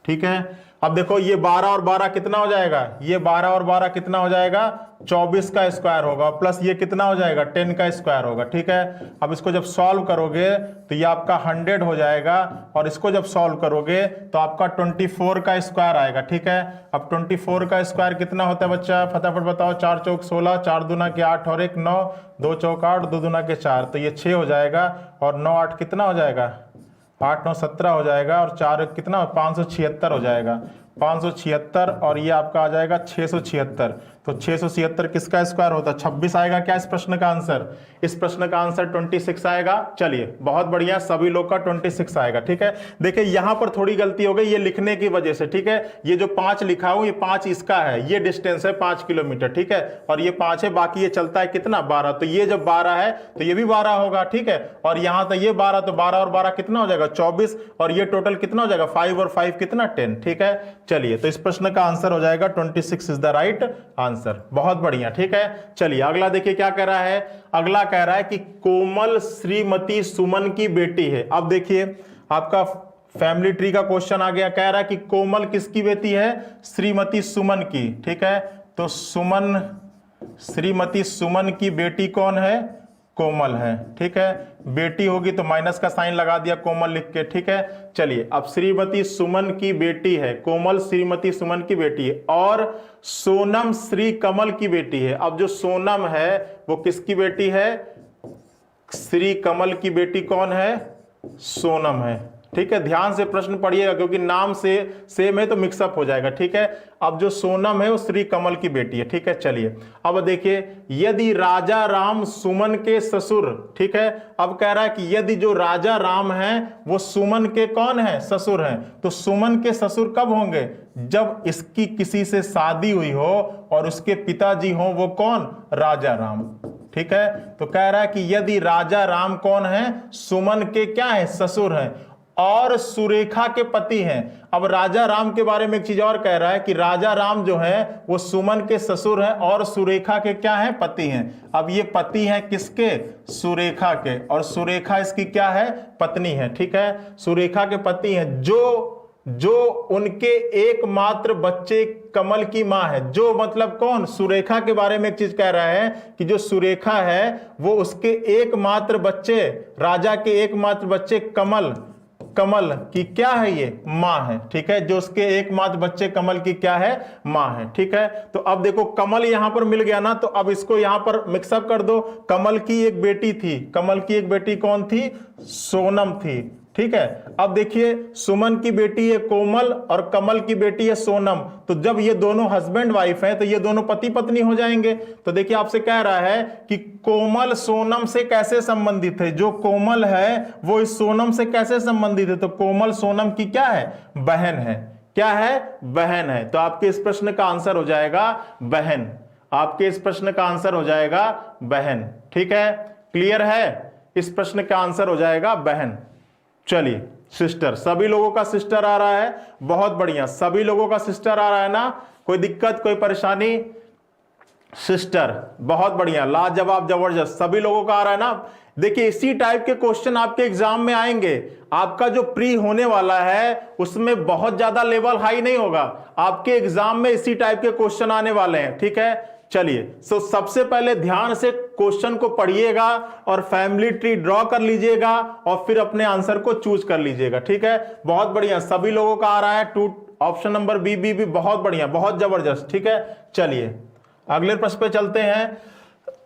ठीक है, अब देखो ये 12 और 12 कितना हो जाएगा, ये 12 और 12 कितना हो जाएगा, 24 का स्क्वायर होगा, प्लस ये कितना हो जाएगा, 10 का स्क्वायर होगा। ठीक है, अब इसको जब सॉल्व करोगे तो ये आपका 100 हो जाएगा और इसको जब सॉल्व करोगे तो आपका 24 का स्क्वायर आएगा। ठीक है, अब 24 का स्क्वायर कितना होता है बच्चा, फटाफट बताओ, 4 चौक 16, 4 दूना के 8 और 1 9, 2 चौक 8, 2 दूना के 4, तो ये 6 हो जाएगा और 9 8 कितना हो जाएगा, 8 9 17 हो जाएगा और 4 कितना 576 हो जाएगा, 576 और ये आपका आ जाएगा 676। तो 676 किसका स्क्वायर होता है? 26 आएगा क्या इस प्रश्न का आंसर? इस प्रश्न का आंसर 26 आएगा। चलिए बहुत बढ़िया, सभी लोग का 26 आएगा। ठीक है, देखिए यहां पर थोड़ी गलती हो गई ये लिखने की वजह से। ठीक है, ये जो 5 लिखा हूं ये 5 इसका है, ये डिस्टेंस है 5 किलोमीटर। ठीक है, और ये 5 है, बाकी ये चलता है कितना 12। तो ये जब 12 है तो ये भी 12 होगा। ठीक है, और यहां तक ये 12, तो 12 और 12 कितना हो जाएगा 24, और ये टोटल कितना हो जाएगा 5 और 5 कितना 10। ठीक है, चलिए तो इस प्रश्न का आंसर हो जाएगा 26 इज द राइट आंसर। बहुत बढ़िया। ठीक है, चलिए अगला देखिए क्या कह रहा है। अगला कह रहा है कि कोमल श्रीमती सुमन की बेटी है। अब देखिए आपका फैमिली ट्री का क्वेश्चन आ गया। कह रहा है कि कोमल किसकी बेटी है? श्रीमती सुमन की। ठीक है, तो सुमन, श्रीमती सुमन की बेटी कौन है? कोमल है। ठीक है, बेटी होगी तो माइनस का साइन लगा दिया कोमल लिख के। ठीक है, चलिए अब श्रीमती सुमन की बेटी है, कोमल श्रीमती सुमन की बेटी है, और सोनम श्री कमल की बेटी है। अब जो सोनम है वो किसकी बेटी है? श्री कमल की बेटी कौन है? सोनम है। ठीक है, ध्यान से प्रश्न पढ़िएगा क्योंकि नाम से सेम है तो मिक्सअप हो जाएगा। ठीक है, अब जो सोनम है वो श्री कमल की बेटी है। ठीक है, चलिए अब देखिए, यदि राजा राम सुमन के ससुर। ठीक है, अब कह रहा है कि यदि जो राजा राम हैं वो सुमन के कौन है? ससुर हैं। तो सुमन के ससुर कब होंगे? जब इसकी किसी से शादी हुई हो और उसके पिताजी हो वो कौन? राजा राम। ठीक है, तो कह रहा है कि यदि राजा राम कौन है? सुमन के क्या है? ससुर हैं और सुरेखा के पति हैं। अब राजा राम के बारे में एक चीज और कह रहा है कि राजा राम जो है वो सुमन के ससुर हैं और सुरेखा के क्या हैं? पति हैं। अब ये पति हैं किसके? सुरेखा के, और सुरेखा इसकी क्या है? पत्नी है। ठीक है, सुरेखा के पति हैं जो उनके एकमात्र बच्चे कमल की मां है। जो मतलब कौन? सुरेखा के बारे में एक चीज कह रहा है कि जो सुरेखा है वो उसके एकमात्र बच्चे, राजा के एकमात्र बच्चे कमल की क्या है? ये मां है। ठीक है, जो उसके एकमात्र बच्चे कमल की क्या है? मां है। ठीक है, तो अब देखो कमल यहां पर मिल गया ना, तो अब इसको यहां पर मिक्सअप कर दो। कमल की एक बेटी थी, कमल की एक बेटी कौन थी? सोनम थी। ठीक है, अब देखिए सुमन की बेटी है कोमल और कमल की बेटी है सोनम। तो जब ये दोनों हस्बैंड वाइफ हैं तो ये दोनों पति पत्नी हो जाएंगे। तो देखिए आपसे कह रहा है कि कोमल सोनम से कैसे संबंधित है? जो कोमल है वो इस सोनम से कैसे संबंधित है? तो कोमल सोनम की क्या है? बहन है। क्या है? बहन है। तो आपके इस प्रश्न का आंसर हो जाएगा बहन। आपके इस प्रश्न का आंसर हो जाएगा बहन। ठीक है, क्लियर है? इस प्रश्न का आंसर हो जाएगा बहन। चलिए सिस्टर, सभी लोगों का सिस्टर आ रहा है। बहुत बढ़िया, सभी लोगों का सिस्टर आ रहा है ना? कोई दिक्कत, कोई परेशानी? सिस्टर, बहुत बढ़िया, लाजवाब, जबरदस्त, सभी लोगों का आ रहा है ना? देखिए इसी टाइप के क्वेश्चन आपके एग्जाम में आएंगे। आपका जो प्री होने वाला है उसमें बहुत ज्यादा लेवल हाई नहीं होगा, आपके एग्जाम में इसी टाइप के क्वेश्चन आने वाले हैं। ठीक है, चलिए सो सबसे पहले ध्यान से क्वेश्चन को पढ़िएगा और फैमिली ट्री ड्रॉ कर लीजिएगा और फिर अपने आंसर को चूज कर लीजिएगा। ठीक है, बहुत बढ़िया, सभी लोगों का आ रहा है ऑप्शन नंबर बी। बहुत बढ़िया, बहुत जबरदस्त। ठीक है, चलिए अगले प्रश्न पे चलते हैं।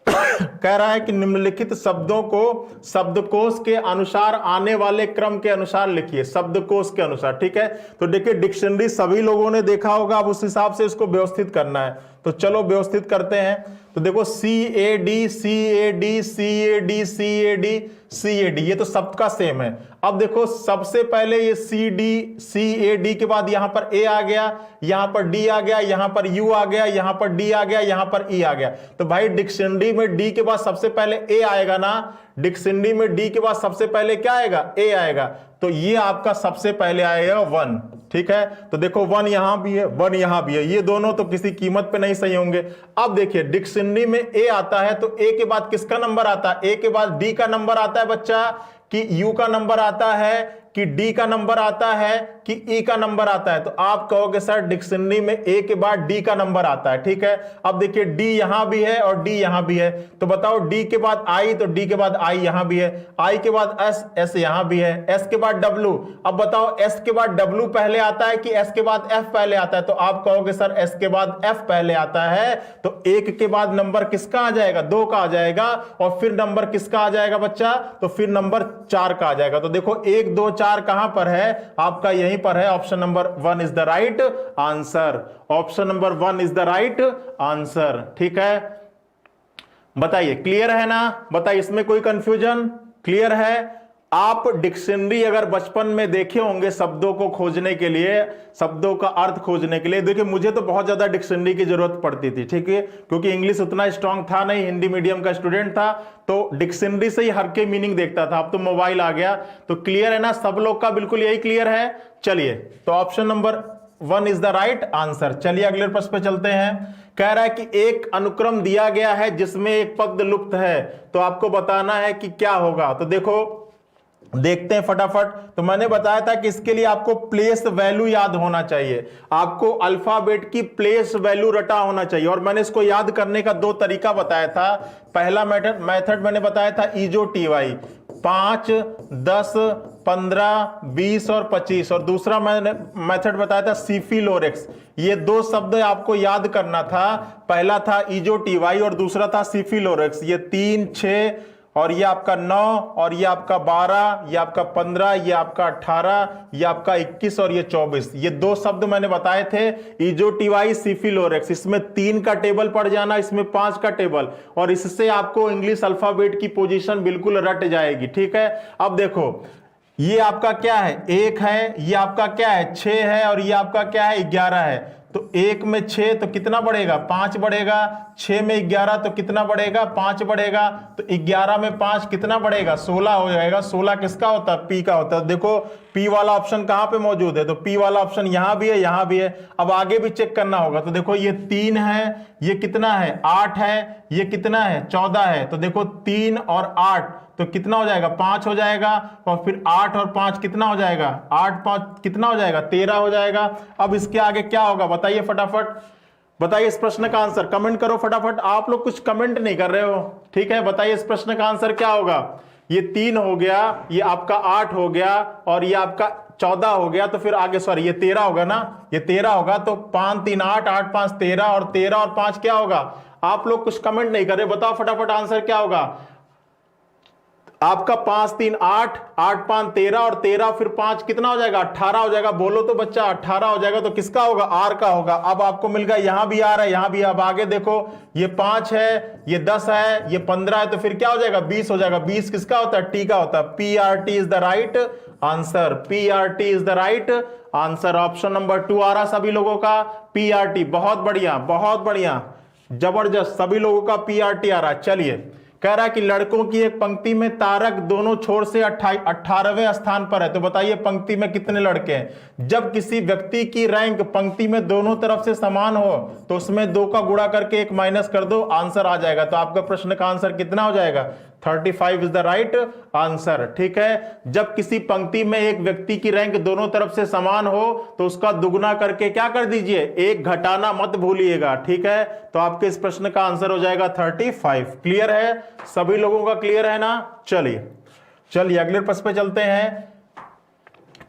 कह रहा है कि निम्नलिखित शब्दों को शब्दकोश के अनुसार आने वाले क्रम के अनुसार लिखिए। शब्दकोश के अनुसार। ठीक है, तो देखिए डिक्शनरी सभी लोगों ने देखा होगा, अब उस हिसाब से इसको व्यवस्थित करना है। तो चलो व्यवस्थित करते हैं। तो देखो CAD CAD CAD CAD CAD, ये तो सबका सेम है। अब देखो सबसे पहले ये CAD के बाद यहां पर A आ गया, यहां पर D आ गया, यहां पर U आ गया, यहां पर D आ गया, यहां पर E आ गया। तो भाई डिक्शनरी में D के बाद सबसे पहले A आएगा ना? डिक्शनरी में D के बाद सबसे पहले क्या आएगा? A आएगा। तो ये आपका सबसे पहले आएगा 1। ठीक है, तो देखो 1 यहां भी है, 1 यहां भी है, ये दोनों तो किसी कीमत पे नहीं सही होंगे। अब देखिए डिक्शनरी में A आता है तो A के बाद किसका नंबर आता है? A के बाद D का नंबर आता है बच्चा, कि U का नंबर आता है, कि D का नंबर आता है, कि E का नंबर आता है? तो आप कहोगे सर डिक्शनरी में A के बाद D का नंबर आता है। ठीक है, अब देखिए D यहां भी है और D यहां भी है, तो बताओ D के बाद I, तो D के बाद I यहां भी है, I के बाद S, S यहां भी है, S के बाद W। अब बताओ S के बाद W पहले आता है कि S के बाद F पहले आता है? तो आप कहोगे सर S के बाद F पहले आता है। तो 1 के बाद नंबर किसका आ जाएगा? 2 का आ जाएगा, और फिर नंबर किसका आ जाएगा बच्चा? तो फिर नंबर 4 का आ जाएगा। तो देखो 1 2 4 4 कहां पर है? आपका यहीं पर है। Option number 1 is the right answer. Option number 1 is the right answer. ठीक है, बताइए क्लियर है ना? बताइए, इसमें कोई कंफ्यूजन? क्लियर है? आप डिक्शनरी अगर बचपन में देखे होंगे शब्दों को खोजने के लिए, शब्दों का अर्थ खोजने के लिए, देखिए मुझे तो बहुत ज्यादा डिक्शनरी की जरूरत पड़ती थी, ठीक है, क्योंकि इंग्लिश उतना स्ट्रांग था नहीं, हिंदी मीडियम का स्टूडेंट था, तो डिक्शनरी से ही हर के मीनिंग देखता था। अब तो मोबाइल आ गया, तो क्लियर है ना? सब लोग का बिल्कुल यही क्लियर है। चलिए, तो option number 1 is the right answer. चलिए अगले प्रश्न पे चलते हैं। कह रहा है कि एक अनुक्रम दिया गया है जिसमें एक पद लुप्त है, तो आपको बताना है कि क्या होगा। तो देखो, देखते हैं फटाफट। तो मैंने बताया था कि इसके लिए आपको प्लेस वैल्यू याद होना चाहिए, आपको अल्फाबेट की प्लेस वैल्यू रटा होना चाहिए। और मैंने इसको याद करने का 2 तरीका बताया था। पहला मेथड मैंने बताया था ईजो टीवाई, 5, 10, 15, 20 और 25, और दूसरा मैंने मेथड बताया था सिफिलोरेक्स। ये 2 शब्द आपको याद करना था। पहला था ईजो टीवाई और दूसरा था सिफिलोरेक्स। ये 3, 6 और ये आपका 9 और ये आपका 12, ये आपका 15, ये आपका 18, ये आपका 21 और ये 24। ये 2 शब्द मैंने बताए थे, इजोटीवाई, सिफिलोरेक्स। इसमें 3 का टेबल पड़ जाना, इसमें 5 का टेबल, और इससे आपको इंग्लिश अल्फाबेट की पोजीशन बिल्कुल रट जाएगी। ठीक है, अब देखो ये आपका क्या है? 1 है, ये आपका क्या है? 6 है, और ये आपका क्या है? 11 है। तो 1 में 6 तो कितना बढ़ेगा? 5 बढ़ेगा। 6 में 11 तो कितना बढ़ेगा? 5 बढ़ेगा। तो 11 में 5 कितना बढ़ेगा? 16 हो जाएगा। 16 किसका होता है? पी का होता है। देखो पी वाला ऑप्शन कहां पे मौजूद है? तो पी वाला ऑप्शन यहां भी है, यहां भी है। अब आगे भी चेक करना होगा। तो देखो ये 3 है, ये कितना है? 8 है, ये कितना है? 14 है। तो देखो 3 और 8 तो कितना हो जाएगा? 5 हो जाएगा। और फिर 8 और 5 कितना हो जाएगा? 8, 5 कितना हो जाएगा? 13 हो जाएगा। अब इसके आगे क्या होगा बताइए फटाफट, बताइए इस प्रश्न का आंसर। कमेंट करो फटाफट, आप लोग कुछ कमेंट नहीं कर रहे हो। ठीक है, बताइए इस प्रश्न का आंसर क्या होगा? ये 3 हो गया, ये आपका 8 हो गया, और ये आपका 14 हो गया। तो फिर आगे सॉरी ये 13 होगा ना, ये 13 होगा। तो 5, 3, 8, 8, 5, 13, और 13 और 5 क्या होगा? आप लोग कुछ कमेंट नहीं कर रहे, बताओ फटाफट आंसर क्या होगा आपका? 5, 3, 8, 8, 5, 13, और 13 फिर 5 कितना हो जाएगा? 18 हो जाएगा। बोलो तो बच्चा, 18 हो जाएगा। तो किसका होगा? आर का होगा। अब आपको मिल गया, यहां भी आर है, यहां भी। अब आगे देखो, ये 5 है, ये 10 है, ये 15 है, तो फिर क्या हो जाएगा? 20 हो जाएगा। 20 किसका होता है? टी का होता है। PRT is the right answer. PRT is the right answer. Option number 2 आ रहा सभी लोगों का, PRT। बहुत बढ़िया, बहुत बढ़िया, जबरदस्त, सभी लोगों का PRT आ रहा है। चलिए, कह रहा है कि लड़कों की एक पंक्ति में तारक दोनों छोर से 18वें स्थान पर है, तो बताइए पंक्ति में कितने लड़के हैं? जब किसी व्यक्ति की रैंक पंक्ति में दोनों तरफ से समान हो तो उसमें 2 का गुणा करके 1 माइनस कर दो, आंसर आ जाएगा। तो आपका प्रश्न का आंसर कितना हो जाएगा? 35 इज द राइट आंसर। ठीक है, जब किसी पंक्ति में एक व्यक्ति की रैंक दोनों तरफ से समान हो तो उसका दुगुना करके क्या कर दीजिए? 1 घटाना मत भूलिएगा। ठीक है, तो आपके इस प्रश्न का आंसर हो जाएगा 35। क्लियर है? सभी लोगों का क्लियर है ना? चलिए अगले प्रश्न पे चलते हैं।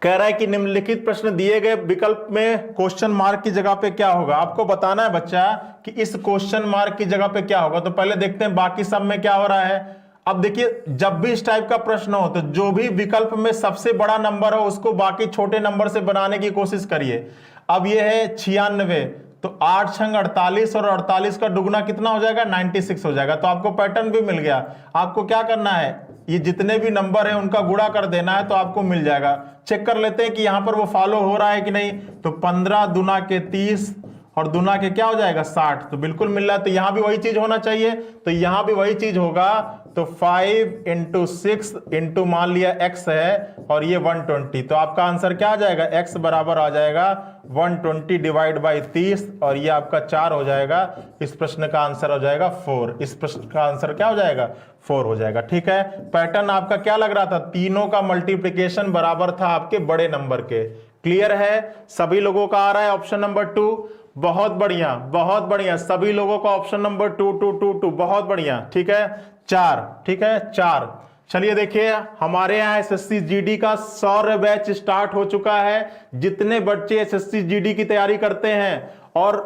कह रहा है कि निम्नलिखित प्रश्न दिए गए विकल्प में क्वेश्चन मार्क की जगह पे क्या होगा? आपको बताना है बच्चा कि इस क्वेश्चन मार्क की जगह पे क्या होगा। तो पहले देखते हैं बाकी सब में क्या हो रहा है। अब देखिए, जब भी इस टाइप का प्रश्न हो तो जो भी विकल्प में सबसे बड़ा नंबर हो उसको बाकी छोटे नंबर से बनाने की कोशिश करिए। अब ये है 96, तो 8 छंग 48, और 48 का दुगुना कितना हो जाएगा? 96 हो जाएगा। तो आपको पैटर्न भी मिल गया। आपको क्या करना है? ये जितने भी नंबर है उनका गुणा कर देना है, तो आपको मिल जाएगा। चेक कर लेते हैं कि यहां पर वो फॉलो हो रहा है कि नहीं। तो 15 दूना के 30 और दूना के क्या हो जाएगा? 60, तो बिल्कुल मिल रहा है। तो यहां भी वही चीज होना चाहिए, तो यहां भी वही चीज होगा। तो 5 × 6 इंटू मान लिया x है, और ये 120, तो आपका आंसर क्या आ जाएगा? x बराबर आ जाएगा 120 डिवाइड बाई 30, और ये आपका 4 हो जाएगा। इस प्रश्न का आंसर हो जाएगा 4। इस प्रश्न का आंसर क्या हो जाएगा? 4 हो जाएगा। ठीक है, पैटर्न आपका क्या लग रहा था? तीनों का मल्टीप्लीकेशन बराबर था आपके बड़े नंबर के। क्लियर है? सभी लोगों का आ रहा है ऑप्शन नंबर 2। बहुत बढ़िया, बहुत बढ़िया, सभी लोगों का ऑप्शन नंबर 2, 2, 2, 2, बहुत बढ़िया। ठीक है, 4। ठीक है, 4। चलिए देखिए, हमारे यहाँ SSC GD का 100 बैच स्टार्ट हो चुका है। जितने बच्चे SSC GD की तैयारी करते हैं और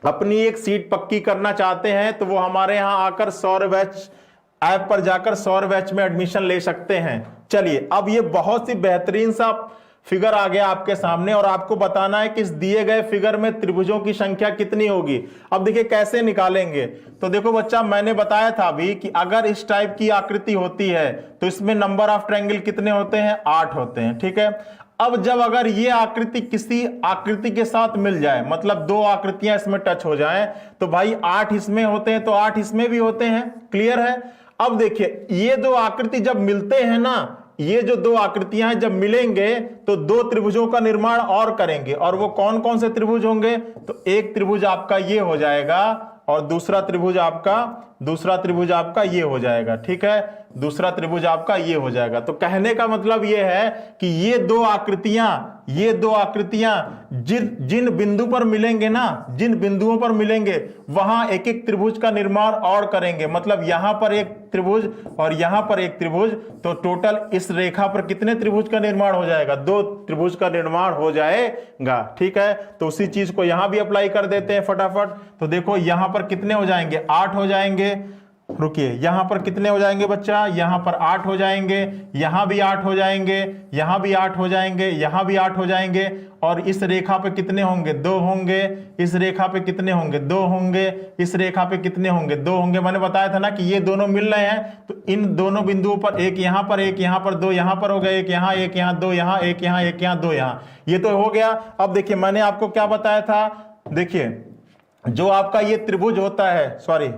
अपनी एक सीट पक्की करना चाहते हैं तो वो हमारे यहाँ आकर 100 बैच ऐप पर जाकर 100 बैच में एडमिशन ले सकते हैं। चलिए अब ये बहुत सी बेहतरीन सा फिगर आ गया आपके सामने और आपको बताना है कि इस दिए गए फिगर में त्रिभुजों की संख्या कितनी होगी। अब देखिए कैसे निकालेंगे। तो देखो बच्चा, मैंने बताया था अभी कि अगर इस टाइप की आकृति होती है तो इसमें नंबर ऑफ ट्रायंगल कितने होते हैं, 8 होते हैं। ठीक है, अब जब अगर ये आकृति किसी आकृति के साथ मिल जाए, मतलब दो आकृतियां इसमें टच हो जाएं, तो भाई 8 इसमें होते हैं तो 8 इसमें भी होते हैं। क्लियर है। अब देखिए ये दो आकृति जब मिलते हैं ना, ये जो दो आकृतियां हैं जब मिलेंगे तो दो त्रिभुजों का निर्माण और करेंगे। और वो कौन कौन से त्रिभुज होंगे? तो एक त्रिभुज आपका ये हो जाएगा और दूसरा त्रिभुज आपका ये हो जाएगा। ठीक है, दूसरा त्रिभुज आपका ये हो जाएगा। तो कहने का मतलब ये है कि ये दो आकृतियां जिन बिंदु पर मिलेंगे ना, जिन बिंदुओं पर मिलेंगे वहां एक एक त्रिभुज का निर्माण और करेंगे। मतलब यहां पर एक त्रिभुज और यहां पर एक त्रिभुज, तो टोटल इस रेखा पर कितने त्रिभुज का निर्माण हो जाएगा? 2 त्रिभुज का निर्माण हो जाएगा। ठीक है, तो उसी चीज को यहां भी अप्लाई कर देते हैं फटाफट। तो देखो यहां पर कितने हो जाएंगे? 8 हो जाएंगे। रुकिए, यहां पर कितने हो जाएंगे बच्चा? यहां पर 8 हो जाएंगे, यहां भी 8 हो जाएंगे, यहां भी 8 हो जाएंगे, यहां भी 8 हो जाएंगे। और इस रेखा पे कितने होंगे? 2 होंगे। इस रेखा पे कितने होंगे? 2 होंगे। इस रेखा पे कितने होंगे? 2 होंगे। मैंने बताया था ना कि ये दोनों मिल रहे हैं, तो इन दोनों बिंदुओं पर एक यहां पर, एक यहां पर, 2 यहां पर हो गए, एक यहां, 2 यहां, एक यहां, 2 यहां। ये तो हो गया। अब देखिए मैंने आपको क्या बताया था, देखिए जो आपका ये त्रिभुज होता है, सॉरी,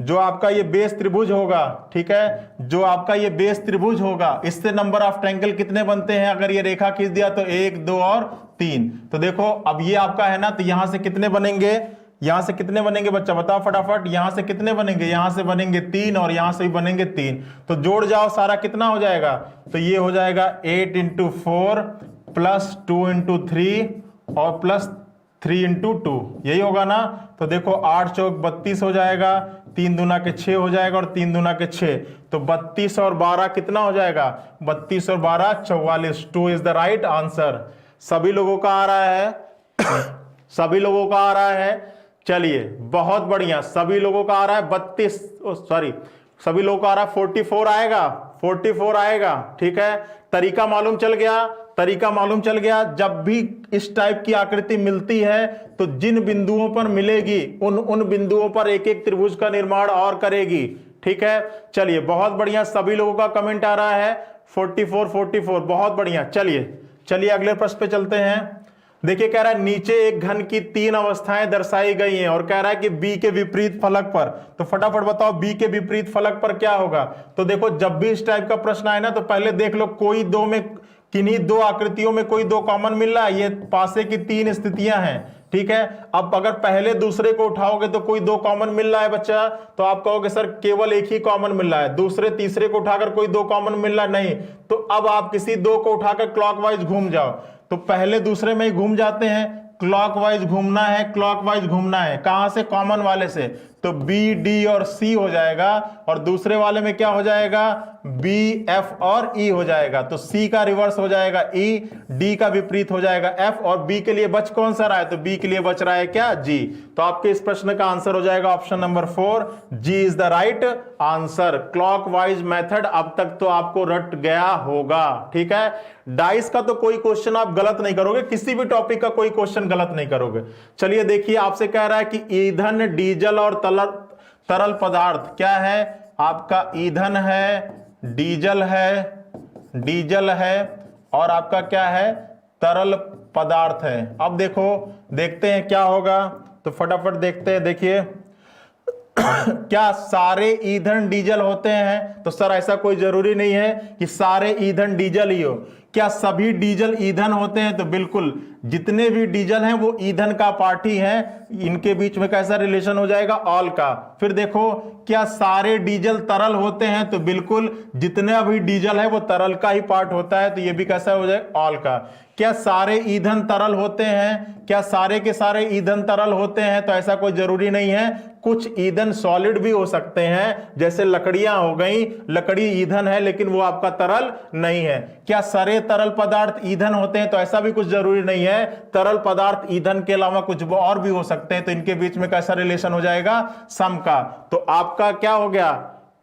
जो आपका ये बेस त्रिभुज होगा, ठीक है, जो आपका ये बेस त्रिभुज होगा, इससे नंबर ऑफ ट्रायंगल कितने बनते हैं? अगर ये रेखा खींच दिया तो 1, 2 और 3। तो देखो अब ये आपका है ना, तो यहां से कितने बनेंगे? यहां से कितने बनेंगे बच्चा बताओ फटाफट। यहां से कितने बनेंगे? यहां से बनेंगे 3 और यहां से भी बनेंगे 3। तो जोड़ जाओ सारा, कितना हो जाएगा? तो ये हो जाएगा 8 × 4 प्लस 2 × 3 और प्लस 3 × 2, यही होगा ना। तो देखो 8 चौक 32 हो जाएगा, 3 दूना के 6 हो जाएगा और 3 दूना के 6। तो 32 और 12 कितना हो जाएगा? 32 और 12 44। 2 इज द राइट आंसर। सभी लोगों का आ रहा है सभी लोगों का आ रहा है। चलिए बहुत बढ़िया, सभी लोगों का आ रहा है 32, सॉरी सभी लोगों का आ रहा है 44 आएगा, 44 आएगा। ठीक है, तरीका मालूम चल गया। जब भी इस टाइप की आकृति मिलती है तो जिन बिंदुओं पर मिलेगी उन बिंदुओं पर एक एक त्रिभुज का निर्माण और करेगी। ठीक है, चलिए बहुत बढ़िया, सभी लोगों का कमेंट आ रहा है 44, बहुत बढ़िया। चलिए अगले प्रश्न पे चलते हैं। देखिए कह रहा है नीचे एक घन की 3 अवस्थाएं दर्शाई गई हैं और कह रहा है कि बी के विपरीत फलक पर। तो फटाफट बताओ बी के विपरीत फलक पर क्या होगा। तो देखो जब भी इस टाइप का प्रश्न आए ना, तो पहले देख लो कोई दो में, किन्हीं दो आकृतियों में कोई 2 कॉमन मिल रहा है। ये पासे की 3 स्थितियां हैं। ठीक है, अब अगर पहले दूसरे को उठाओगे तो कोई 2 कॉमन मिल रहा है बच्चा, तो आप कहोगे सर केवल एक ही कॉमन मिल रहा है। दूसरे तीसरे को उठाकर कोई 2 कॉमन मिल रहा है, नहीं। तो अब आप किसी 2 को उठाकर क्लॉकवाइज घूम जाओ, तो पहले दूसरे में ही घूम जाते हैं। क्लॉकवाइज घूमना है, कहां से? कॉमन वाले से। तो बी, डी और सी हो जाएगा और दूसरे वाले में क्या हो जाएगा? बी, एफ और ई हो जाएगा। तो सी का रिवर्स हो जाएगा ई, डी का विपरीत हो जाएगा एफ, और बी के लिए बच कौन सा रहा है? तो बी के लिए बच रहा है क्या? जी। तो आपके इस प्रश्न का आंसर हो जाएगा option number 4, G is the right answer. Clockwise method अब तक तो आपको रट गया होगा। ठीक है, डाइस का तो कोई क्वेश्चन आप गलत नहीं करोगे, किसी भी टॉपिक का कोई क्वेश्चन गलत नहीं करोगे। चलिए देखिए, आपसे कह रहा है कि ईंधन, डीजल और तरल पदार्थ क्या है? आपका ईंधन है, डीजल है और आपका क्या है? तरल पदार्थ है। अब देखते हैं क्या होगा। तो फटाफट देखते हैं। देखिए क्या सारे ईंधन डीजल होते हैं? तो सर ऐसा कोई जरूरी नहीं है कि सारे ईंधन डीजल ही हो। क्या सभी डीजल ईंधन होते हैं? तो बिल्कुल, जितने भी डीजल हैं वो ईंधन का पार्ट ही है। इनके बीच में कैसा रिलेशन हो जाएगा? ऑल का। फिर देखो, क्या सारे डीजल तरल होते हैं? तो बिल्कुल, जितने भी डीजल है वो तरल का ही पार्ट होता है, तो ये भी कैसा हो जाएगा? ऑल का। क्या सारे ईंधन तरल होते हैं? क्या सारे के सारे ईंधन तरल होते हैं? तो ऐसा कोई जरूरी नहीं है। कुछ ईंधन सॉलिड भी हो सकते हैं, जैसे लकड़ियां हो गई, लकड़ी ईंधन है लेकिन वो आपका तरल नहीं है। क्या सारे तरल पदार्थ ईंधन होते हैं? तो ऐसा भी कुछ जरूरी नहीं है। तरल पदार्थ ईंधन के अलावा कुछ और भी हो सकते हैं, तो इनके बीच में कैसा रिलेशन हो जाएगा? सम का। तो आपका क्या हो गया?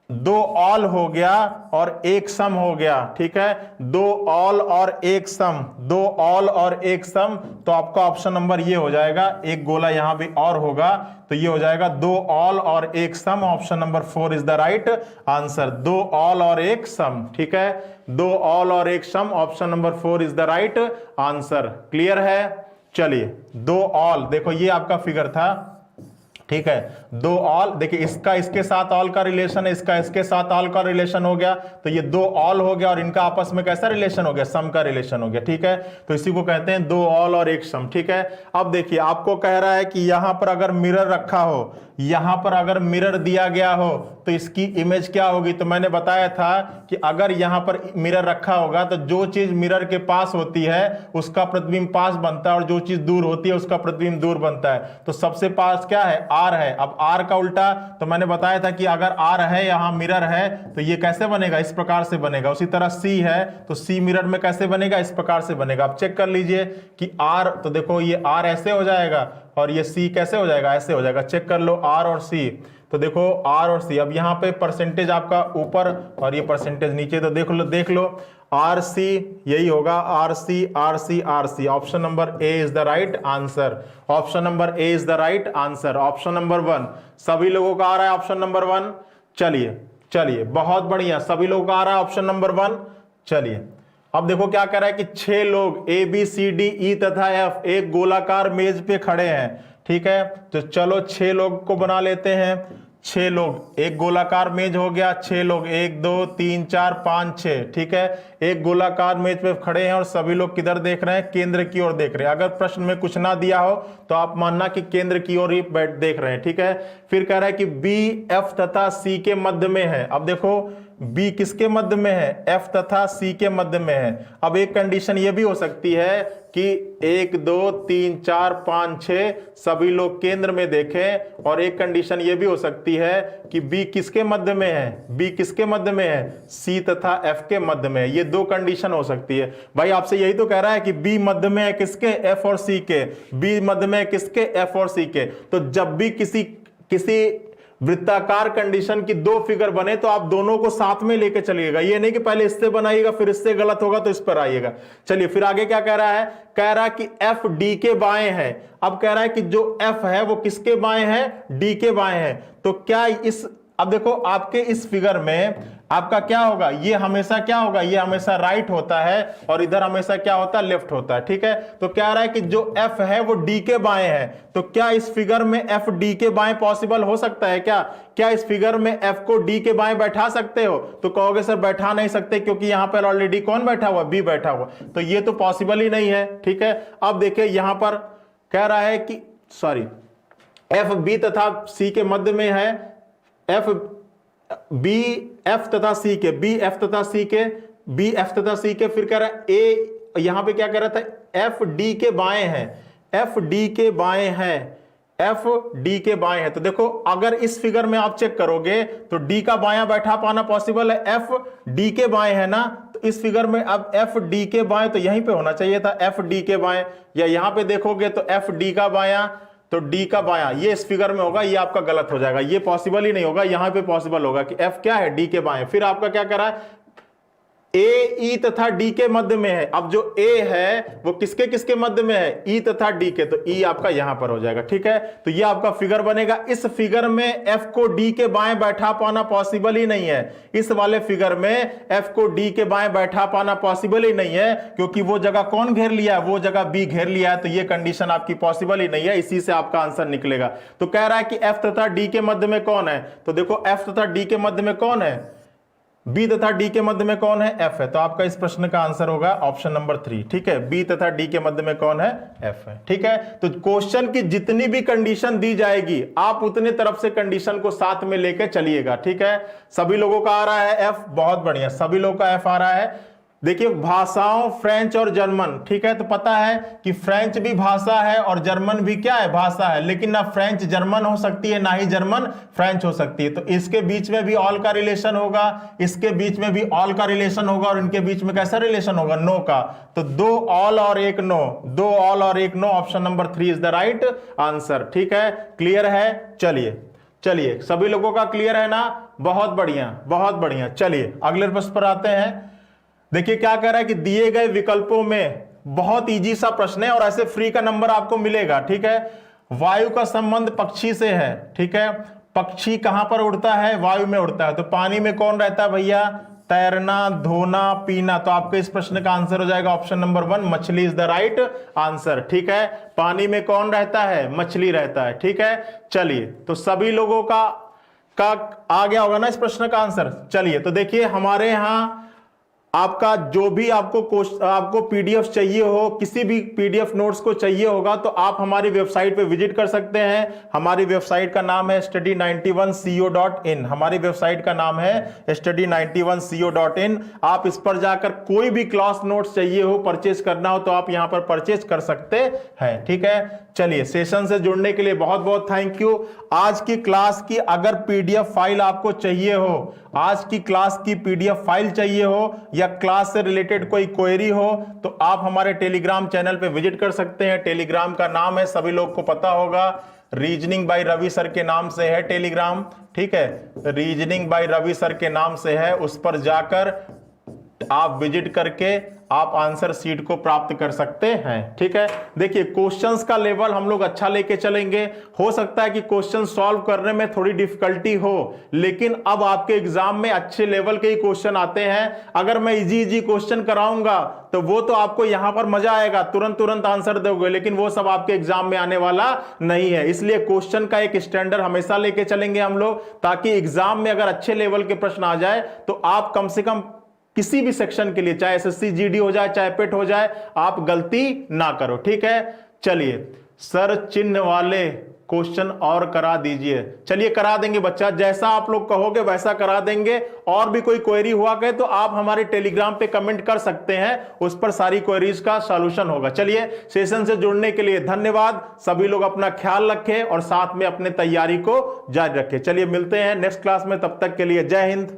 दो ऑल हो गया और एक सम हो गया, ठीक है, दो ऑल और एक सम, दो ऑल और एक सम, तो आपका ऑप्शन नंबर ये हो जाएगा, एक गोला यहां भी और होगा तो ये हो जाएगा दो ऑल और एक some, option number 4 is the right answer, दो ऑल और एक सम, ठीक है, दो ऑल और एक some, option number 4 is the right answer. Clear है? चलिए, दो ऑल, देखो ये आपका फिगर था, ठीक है, दो ऑल, देखिए इसका इसके साथ ऑल का रिलेशन है, इसका इसके साथ ऑल का रिलेशन हो गया, तो ये दो ऑल हो गया और इनका आपस में कैसा रिलेशन हो गया, सम का रिलेशन हो गया, ठीक है, तो इसी को कहते हैं दो ऑल और एक सम, ठीक है। अब देखिए आपको कह रहा है कि यहां पर अगर मिरर रखा हो, यहां पर अगर मिरर दिया गया हो तो इसकी इमेज क्या होगी, तो मैंने बताया था कि अगर यहां पर मिरर रखा होगा तो जो चीज मिरर के पास होती है उसका प्रतिबिंब पास बनता है और जो चीज दूर होती है उसका प्रतिबिंब दूर बनता है, तो सबसे पास क्या है, आर है। अब आर का उल्टा तो मैंने बताया था कि अगर आर है, यहां मिरर है, तो ये कैसे बनेगा, इस प्रकार से बनेगा। उसी तरह सी है तो सी मिरर में कैसे बनेगा, इस प्रकार से बनेगा। आप चेक कर लीजिए कि आर, तो देखो ये आर ऐसे हो जाएगा और ये सी कैसे हो जाएगा, ऐसे हो जाएगा। चेक कर लो आर और सी, तो देखो आर और सी, अब यहां पे परसेंटेज आपका ऊपर और ये परसेंटेज नीचे, तो देख लो आर सी, यही होगा R C R C R C, option number A is the right answer, option number A is the right answer, option number 1 सभी लोगों का आ रहा है, ऑप्शन नंबर 1। चलिए बहुत बढ़िया, सभी लोगों का आ रहा है ऑप्शन नंबर 1। चलिए अब देखो क्या कह रहा है कि 6 लोग A B C D E तथा एफ एक गोलाकार मेज पे खड़े हैं, ठीक है, तो चलो 6 लोग को बना लेते हैं। 6 लोग, एक गोलाकार मेज हो गया, 6 लोग, 1 2 3 4 5 6, ठीक है, एक गोलाकार मेज पे खड़े हैं और सभी लोग किधर देख रहे हैं, केंद्र की ओर देख रहे हैं। अगर प्रश्न में कुछ ना दिया हो तो आप मानना कि केंद्र की ओर ही देख रहे हैं, ठीक है। फिर कह रहा है कि बी एफ तथा सी के मध्य में है। अब देखो बी किसके मध्य में है, एफ तथा सी के मध्य में है। अब एक कंडीशन ये भी हो सकती है कि 1 2 3 4 5 6 सभी लोग केंद्र में देखें, और एक कंडीशन ये भी हो सकती है कि बी किसके मध्य में है, बी किसके मध्य में है, सी तथा एफ के मध्य में है। ये दो कंडीशन हो सकती है। भाई आपसे यही तो कह रहा है कि बी मध्य में है किसके, एफ और सी के, बी मध्य में है किसके, एफ और सी के। तो जब भी किसी वृत्ताकार कंडीशन की दो फिगर बने तो आप दोनों को साथ में लेके चलिएगा, ये नहीं कि पहले इससे बनाइएगा फिर इससे गलत होगा तो इस पर आइएगा। चलिए फिर आगे क्या कह रहा है, कह रहा है कि एफ डी के बाएं है। अब कह रहा है कि जो एफ है वो किसके बाएं है, डी के बाएं है। तो क्या इस, अब देखो आपके इस फिगर में आपका क्या होगा, ये हमेशा क्या होगा, ये हमेशा राइट होता है और इधर हमेशा क्या होता है, लेफ्ट होता है, ठीक है। तो क्या रहा है कि जो एफ है वो डी के बाएं है, तो क्या इस फिगर में एफ डी के बाएं पॉसिबल हो सकता है क्या इस फिगर में एफ को डी के बाएं बैठा सकते हो, तो कहोगे सर बैठा नहीं सकते क्योंकि यहां पर ऑलरेडी कौन बैठा हुआ, बी बैठा हुआ, तो ये तो पॉसिबल ही नहीं है, ठीक है। अब देखिए यहां पर कह रहा है कि सॉरी एफ बी तथा सी के मध्य में है, एफ बी एफ तथा सी के, बी एफ तथा सी के, बी एफ तथा सी के, फिर कह रहा है ए, यहां पे क्या कह रहा था, एफ डी के बाएं है, एफ डी के बाएं है, एफ डी के बाएं है। तो देखो अगर इस फिगर में आप चेक करोगे तो डी का बायां बैठा पाना पॉसिबल है, एफ डी के बाएं है ना, तो इस फिगर में अब एफ डी के बाएं तो यहीं पे होना चाहिए था, एफ डी के बाएं, या यहां पे देखोगे तो एफ डी का बायां तो डी का बायां, ये इस फिगर में होगा, ये आपका गलत हो जाएगा, ये पॉसिबल ही नहीं होगा। यहां पे पॉसिबल होगा कि एफ क्या है, डी के बाएं। फिर आपका क्या करा है, ए ई तथा डी के मध्य में है। अब जो ए है वो किसके किसके मध्य में है, ई तथा डी के, तो ई आपका यहां पर हो जाएगा, ठीक है। तो ये आपका फिगर बनेगा। इस फिगर में एफ को डी के बाएं बैठा पाना पॉसिबल ही नहीं है, इस वाले फिगर में एफ को डी के बाएं बैठा पाना पॉसिबल ही नहीं है, क्योंकि वो जगह कौन घेर लिया है, वो जगह बी घेर लिया है, तो ये कंडीशन आपकी पॉसिबल ही नहीं है, इसी से आपका आंसर निकलेगा। तो कह रहा है कि एफ तथा डी के मध्य में कौन है, तो देखो एफ तथा डी के मध्य में कौन है, बी तथा डी के मध्य में कौन है, एफ है। तो आपका इस प्रश्न का आंसर होगा ऑप्शन नंबर 3, ठीक है। बी तथा डी के मध्य में कौन है, एफ है, ठीक है। तो क्वेश्चन की जितनी भी कंडीशन दी जाएगी आप उतने तरफ से कंडीशन को साथ में लेके चलिएगा, ठीक है। सभी लोगों का आ रहा है एफ, बहुत बढ़िया, सभी लोगों का एफ आ रहा है। देखिए भाषाओं फ्रेंच और जर्मन, ठीक है, तो पता है कि फ्रेंच भी भाषा है और जर्मन भी क्या है, भाषा है, लेकिन ना फ्रेंच जर्मन हो सकती है ना ही जर्मन फ्रेंच हो सकती है। तो इसके बीच में भी ऑल का रिलेशन होगा, इसके बीच में भी ऑल का रिलेशन होगा, और इनके बीच में कैसा रिलेशन होगा, नो का। तो 2 ऑल और 1 नो, 2 ऑल और 1 no, option number 3 is the right answer, ठीक है। क्लियर है? चलिए सभी लोगों का क्लियर है ना। बहुत बढ़िया, बहुत बढ़िया। चलिए अगले प्रश्न पर आते हैं। देखिए क्या कह रहा है कि दिए गए विकल्पों में, बहुत इजी सा प्रश्न है और ऐसे फ्री का नंबर आपको मिलेगा, ठीक है। वायु का संबंध पक्षी से है, ठीक है। पक्षी कहां पर उड़ता है? वायु में उड़ता है। तो पानी में कौन रहता है भैया? तैरना, धोना, पीना। तो आपके इस प्रश्न का आंसर हो जाएगा ऑप्शन नंबर 1, मछली इज द राइट आंसर, ठीक है। पानी में कौन रहता है? मछली रहता है, ठीक है। चलिए तो सभी लोगों का आ गया होगा ना इस प्रश्न का आंसर। चलिए तो देखिए हमारे यहां आपका जो भी आपको पीडीएफ चाहिए हो, किसी भी पीडीएफ नोट्स को चाहिए होगा तो आप हमारी वेबसाइट पे विजिट कर सकते हैं। हमारी वेबसाइट का नाम है study91co.in। हमारी वेबसाइट का नाम है study91co.in। आप इस पर जाकर कोई भी क्लास नोट्स चाहिए हो, परचेज करना हो तो आप यहां पर परचेज कर सकते हैं, ठीक है। चलिए सेशन से जुड़ने के लिए बहुत बहुत थैंक यू। आज की क्लास की अगर पीडीएफ फाइल आपको चाहिए हो, आज की क्लास की पीडीएफ फाइल चाहिए हो या क्लास से रिलेटेड कोई क्वेरी हो तो आप हमारे टेलीग्राम चैनल पे विजिट कर सकते हैं। टेलीग्राम का नाम है, सभी लोग को पता होगा, रीजनिंग बाय रवि सर के नाम से है टेलीग्राम, ठीक है। रीजनिंग बाय रवि सर के नाम से है, उस पर जाकर आप विजिट करके आप आंसर सीट को प्राप्त कर सकते हैं, ठीक है। देखिए क्वेश्चंस का लेवल हम लोग अच्छा लेके चलेंगे। हो सकता है कि क्वेश्चन सॉल्व करने में थोड़ी डिफिकल्टी हो, लेकिन अब आपके एग्जाम में अच्छे लेवल के ही क्वेश्चन आते हैं। अगर मैं इजी क्वेश्चन कराऊंगा तो वो तो आपको यहां पर मजा आएगा, तुरंत आंसर दोगे, लेकिन वो सब आपके एग्जाम में आने वाला नहीं है। इसलिए क्वेश्चन का एक स्टैंडर्ड हमेशा लेके चलेंगे हम लोग, ताकि एग्जाम में अगर अच्छे लेवल के प्रश्न आ जाए तो आप कम से कम किसी भी सेक्शन के लिए, चाहे एसएससी जीडी हो जाए, चाहे पेट हो जाए, आप गलती ना करो, ठीक है। चलिए सर चिन्ह वाले क्वेश्चन और करा दीजिए। चलिए करा देंगे बच्चा, जैसा आप लोग कहोगे वैसा करा देंगे। और भी कोई क्वेरी हुआ करे तो आप हमारे टेलीग्राम पे कमेंट कर सकते हैं, उस पर सारी क्वेरीज का सॉल्यूशन होगा। चलिए सेशन से जुड़ने के लिए धन्यवाद। सभी लोग अपना ख्याल रखें और साथ में अपने तैयारी को जारी रखें। चलिए मिलते हैं नेक्स्ट क्लास में, तब तक के लिए जय हिंद।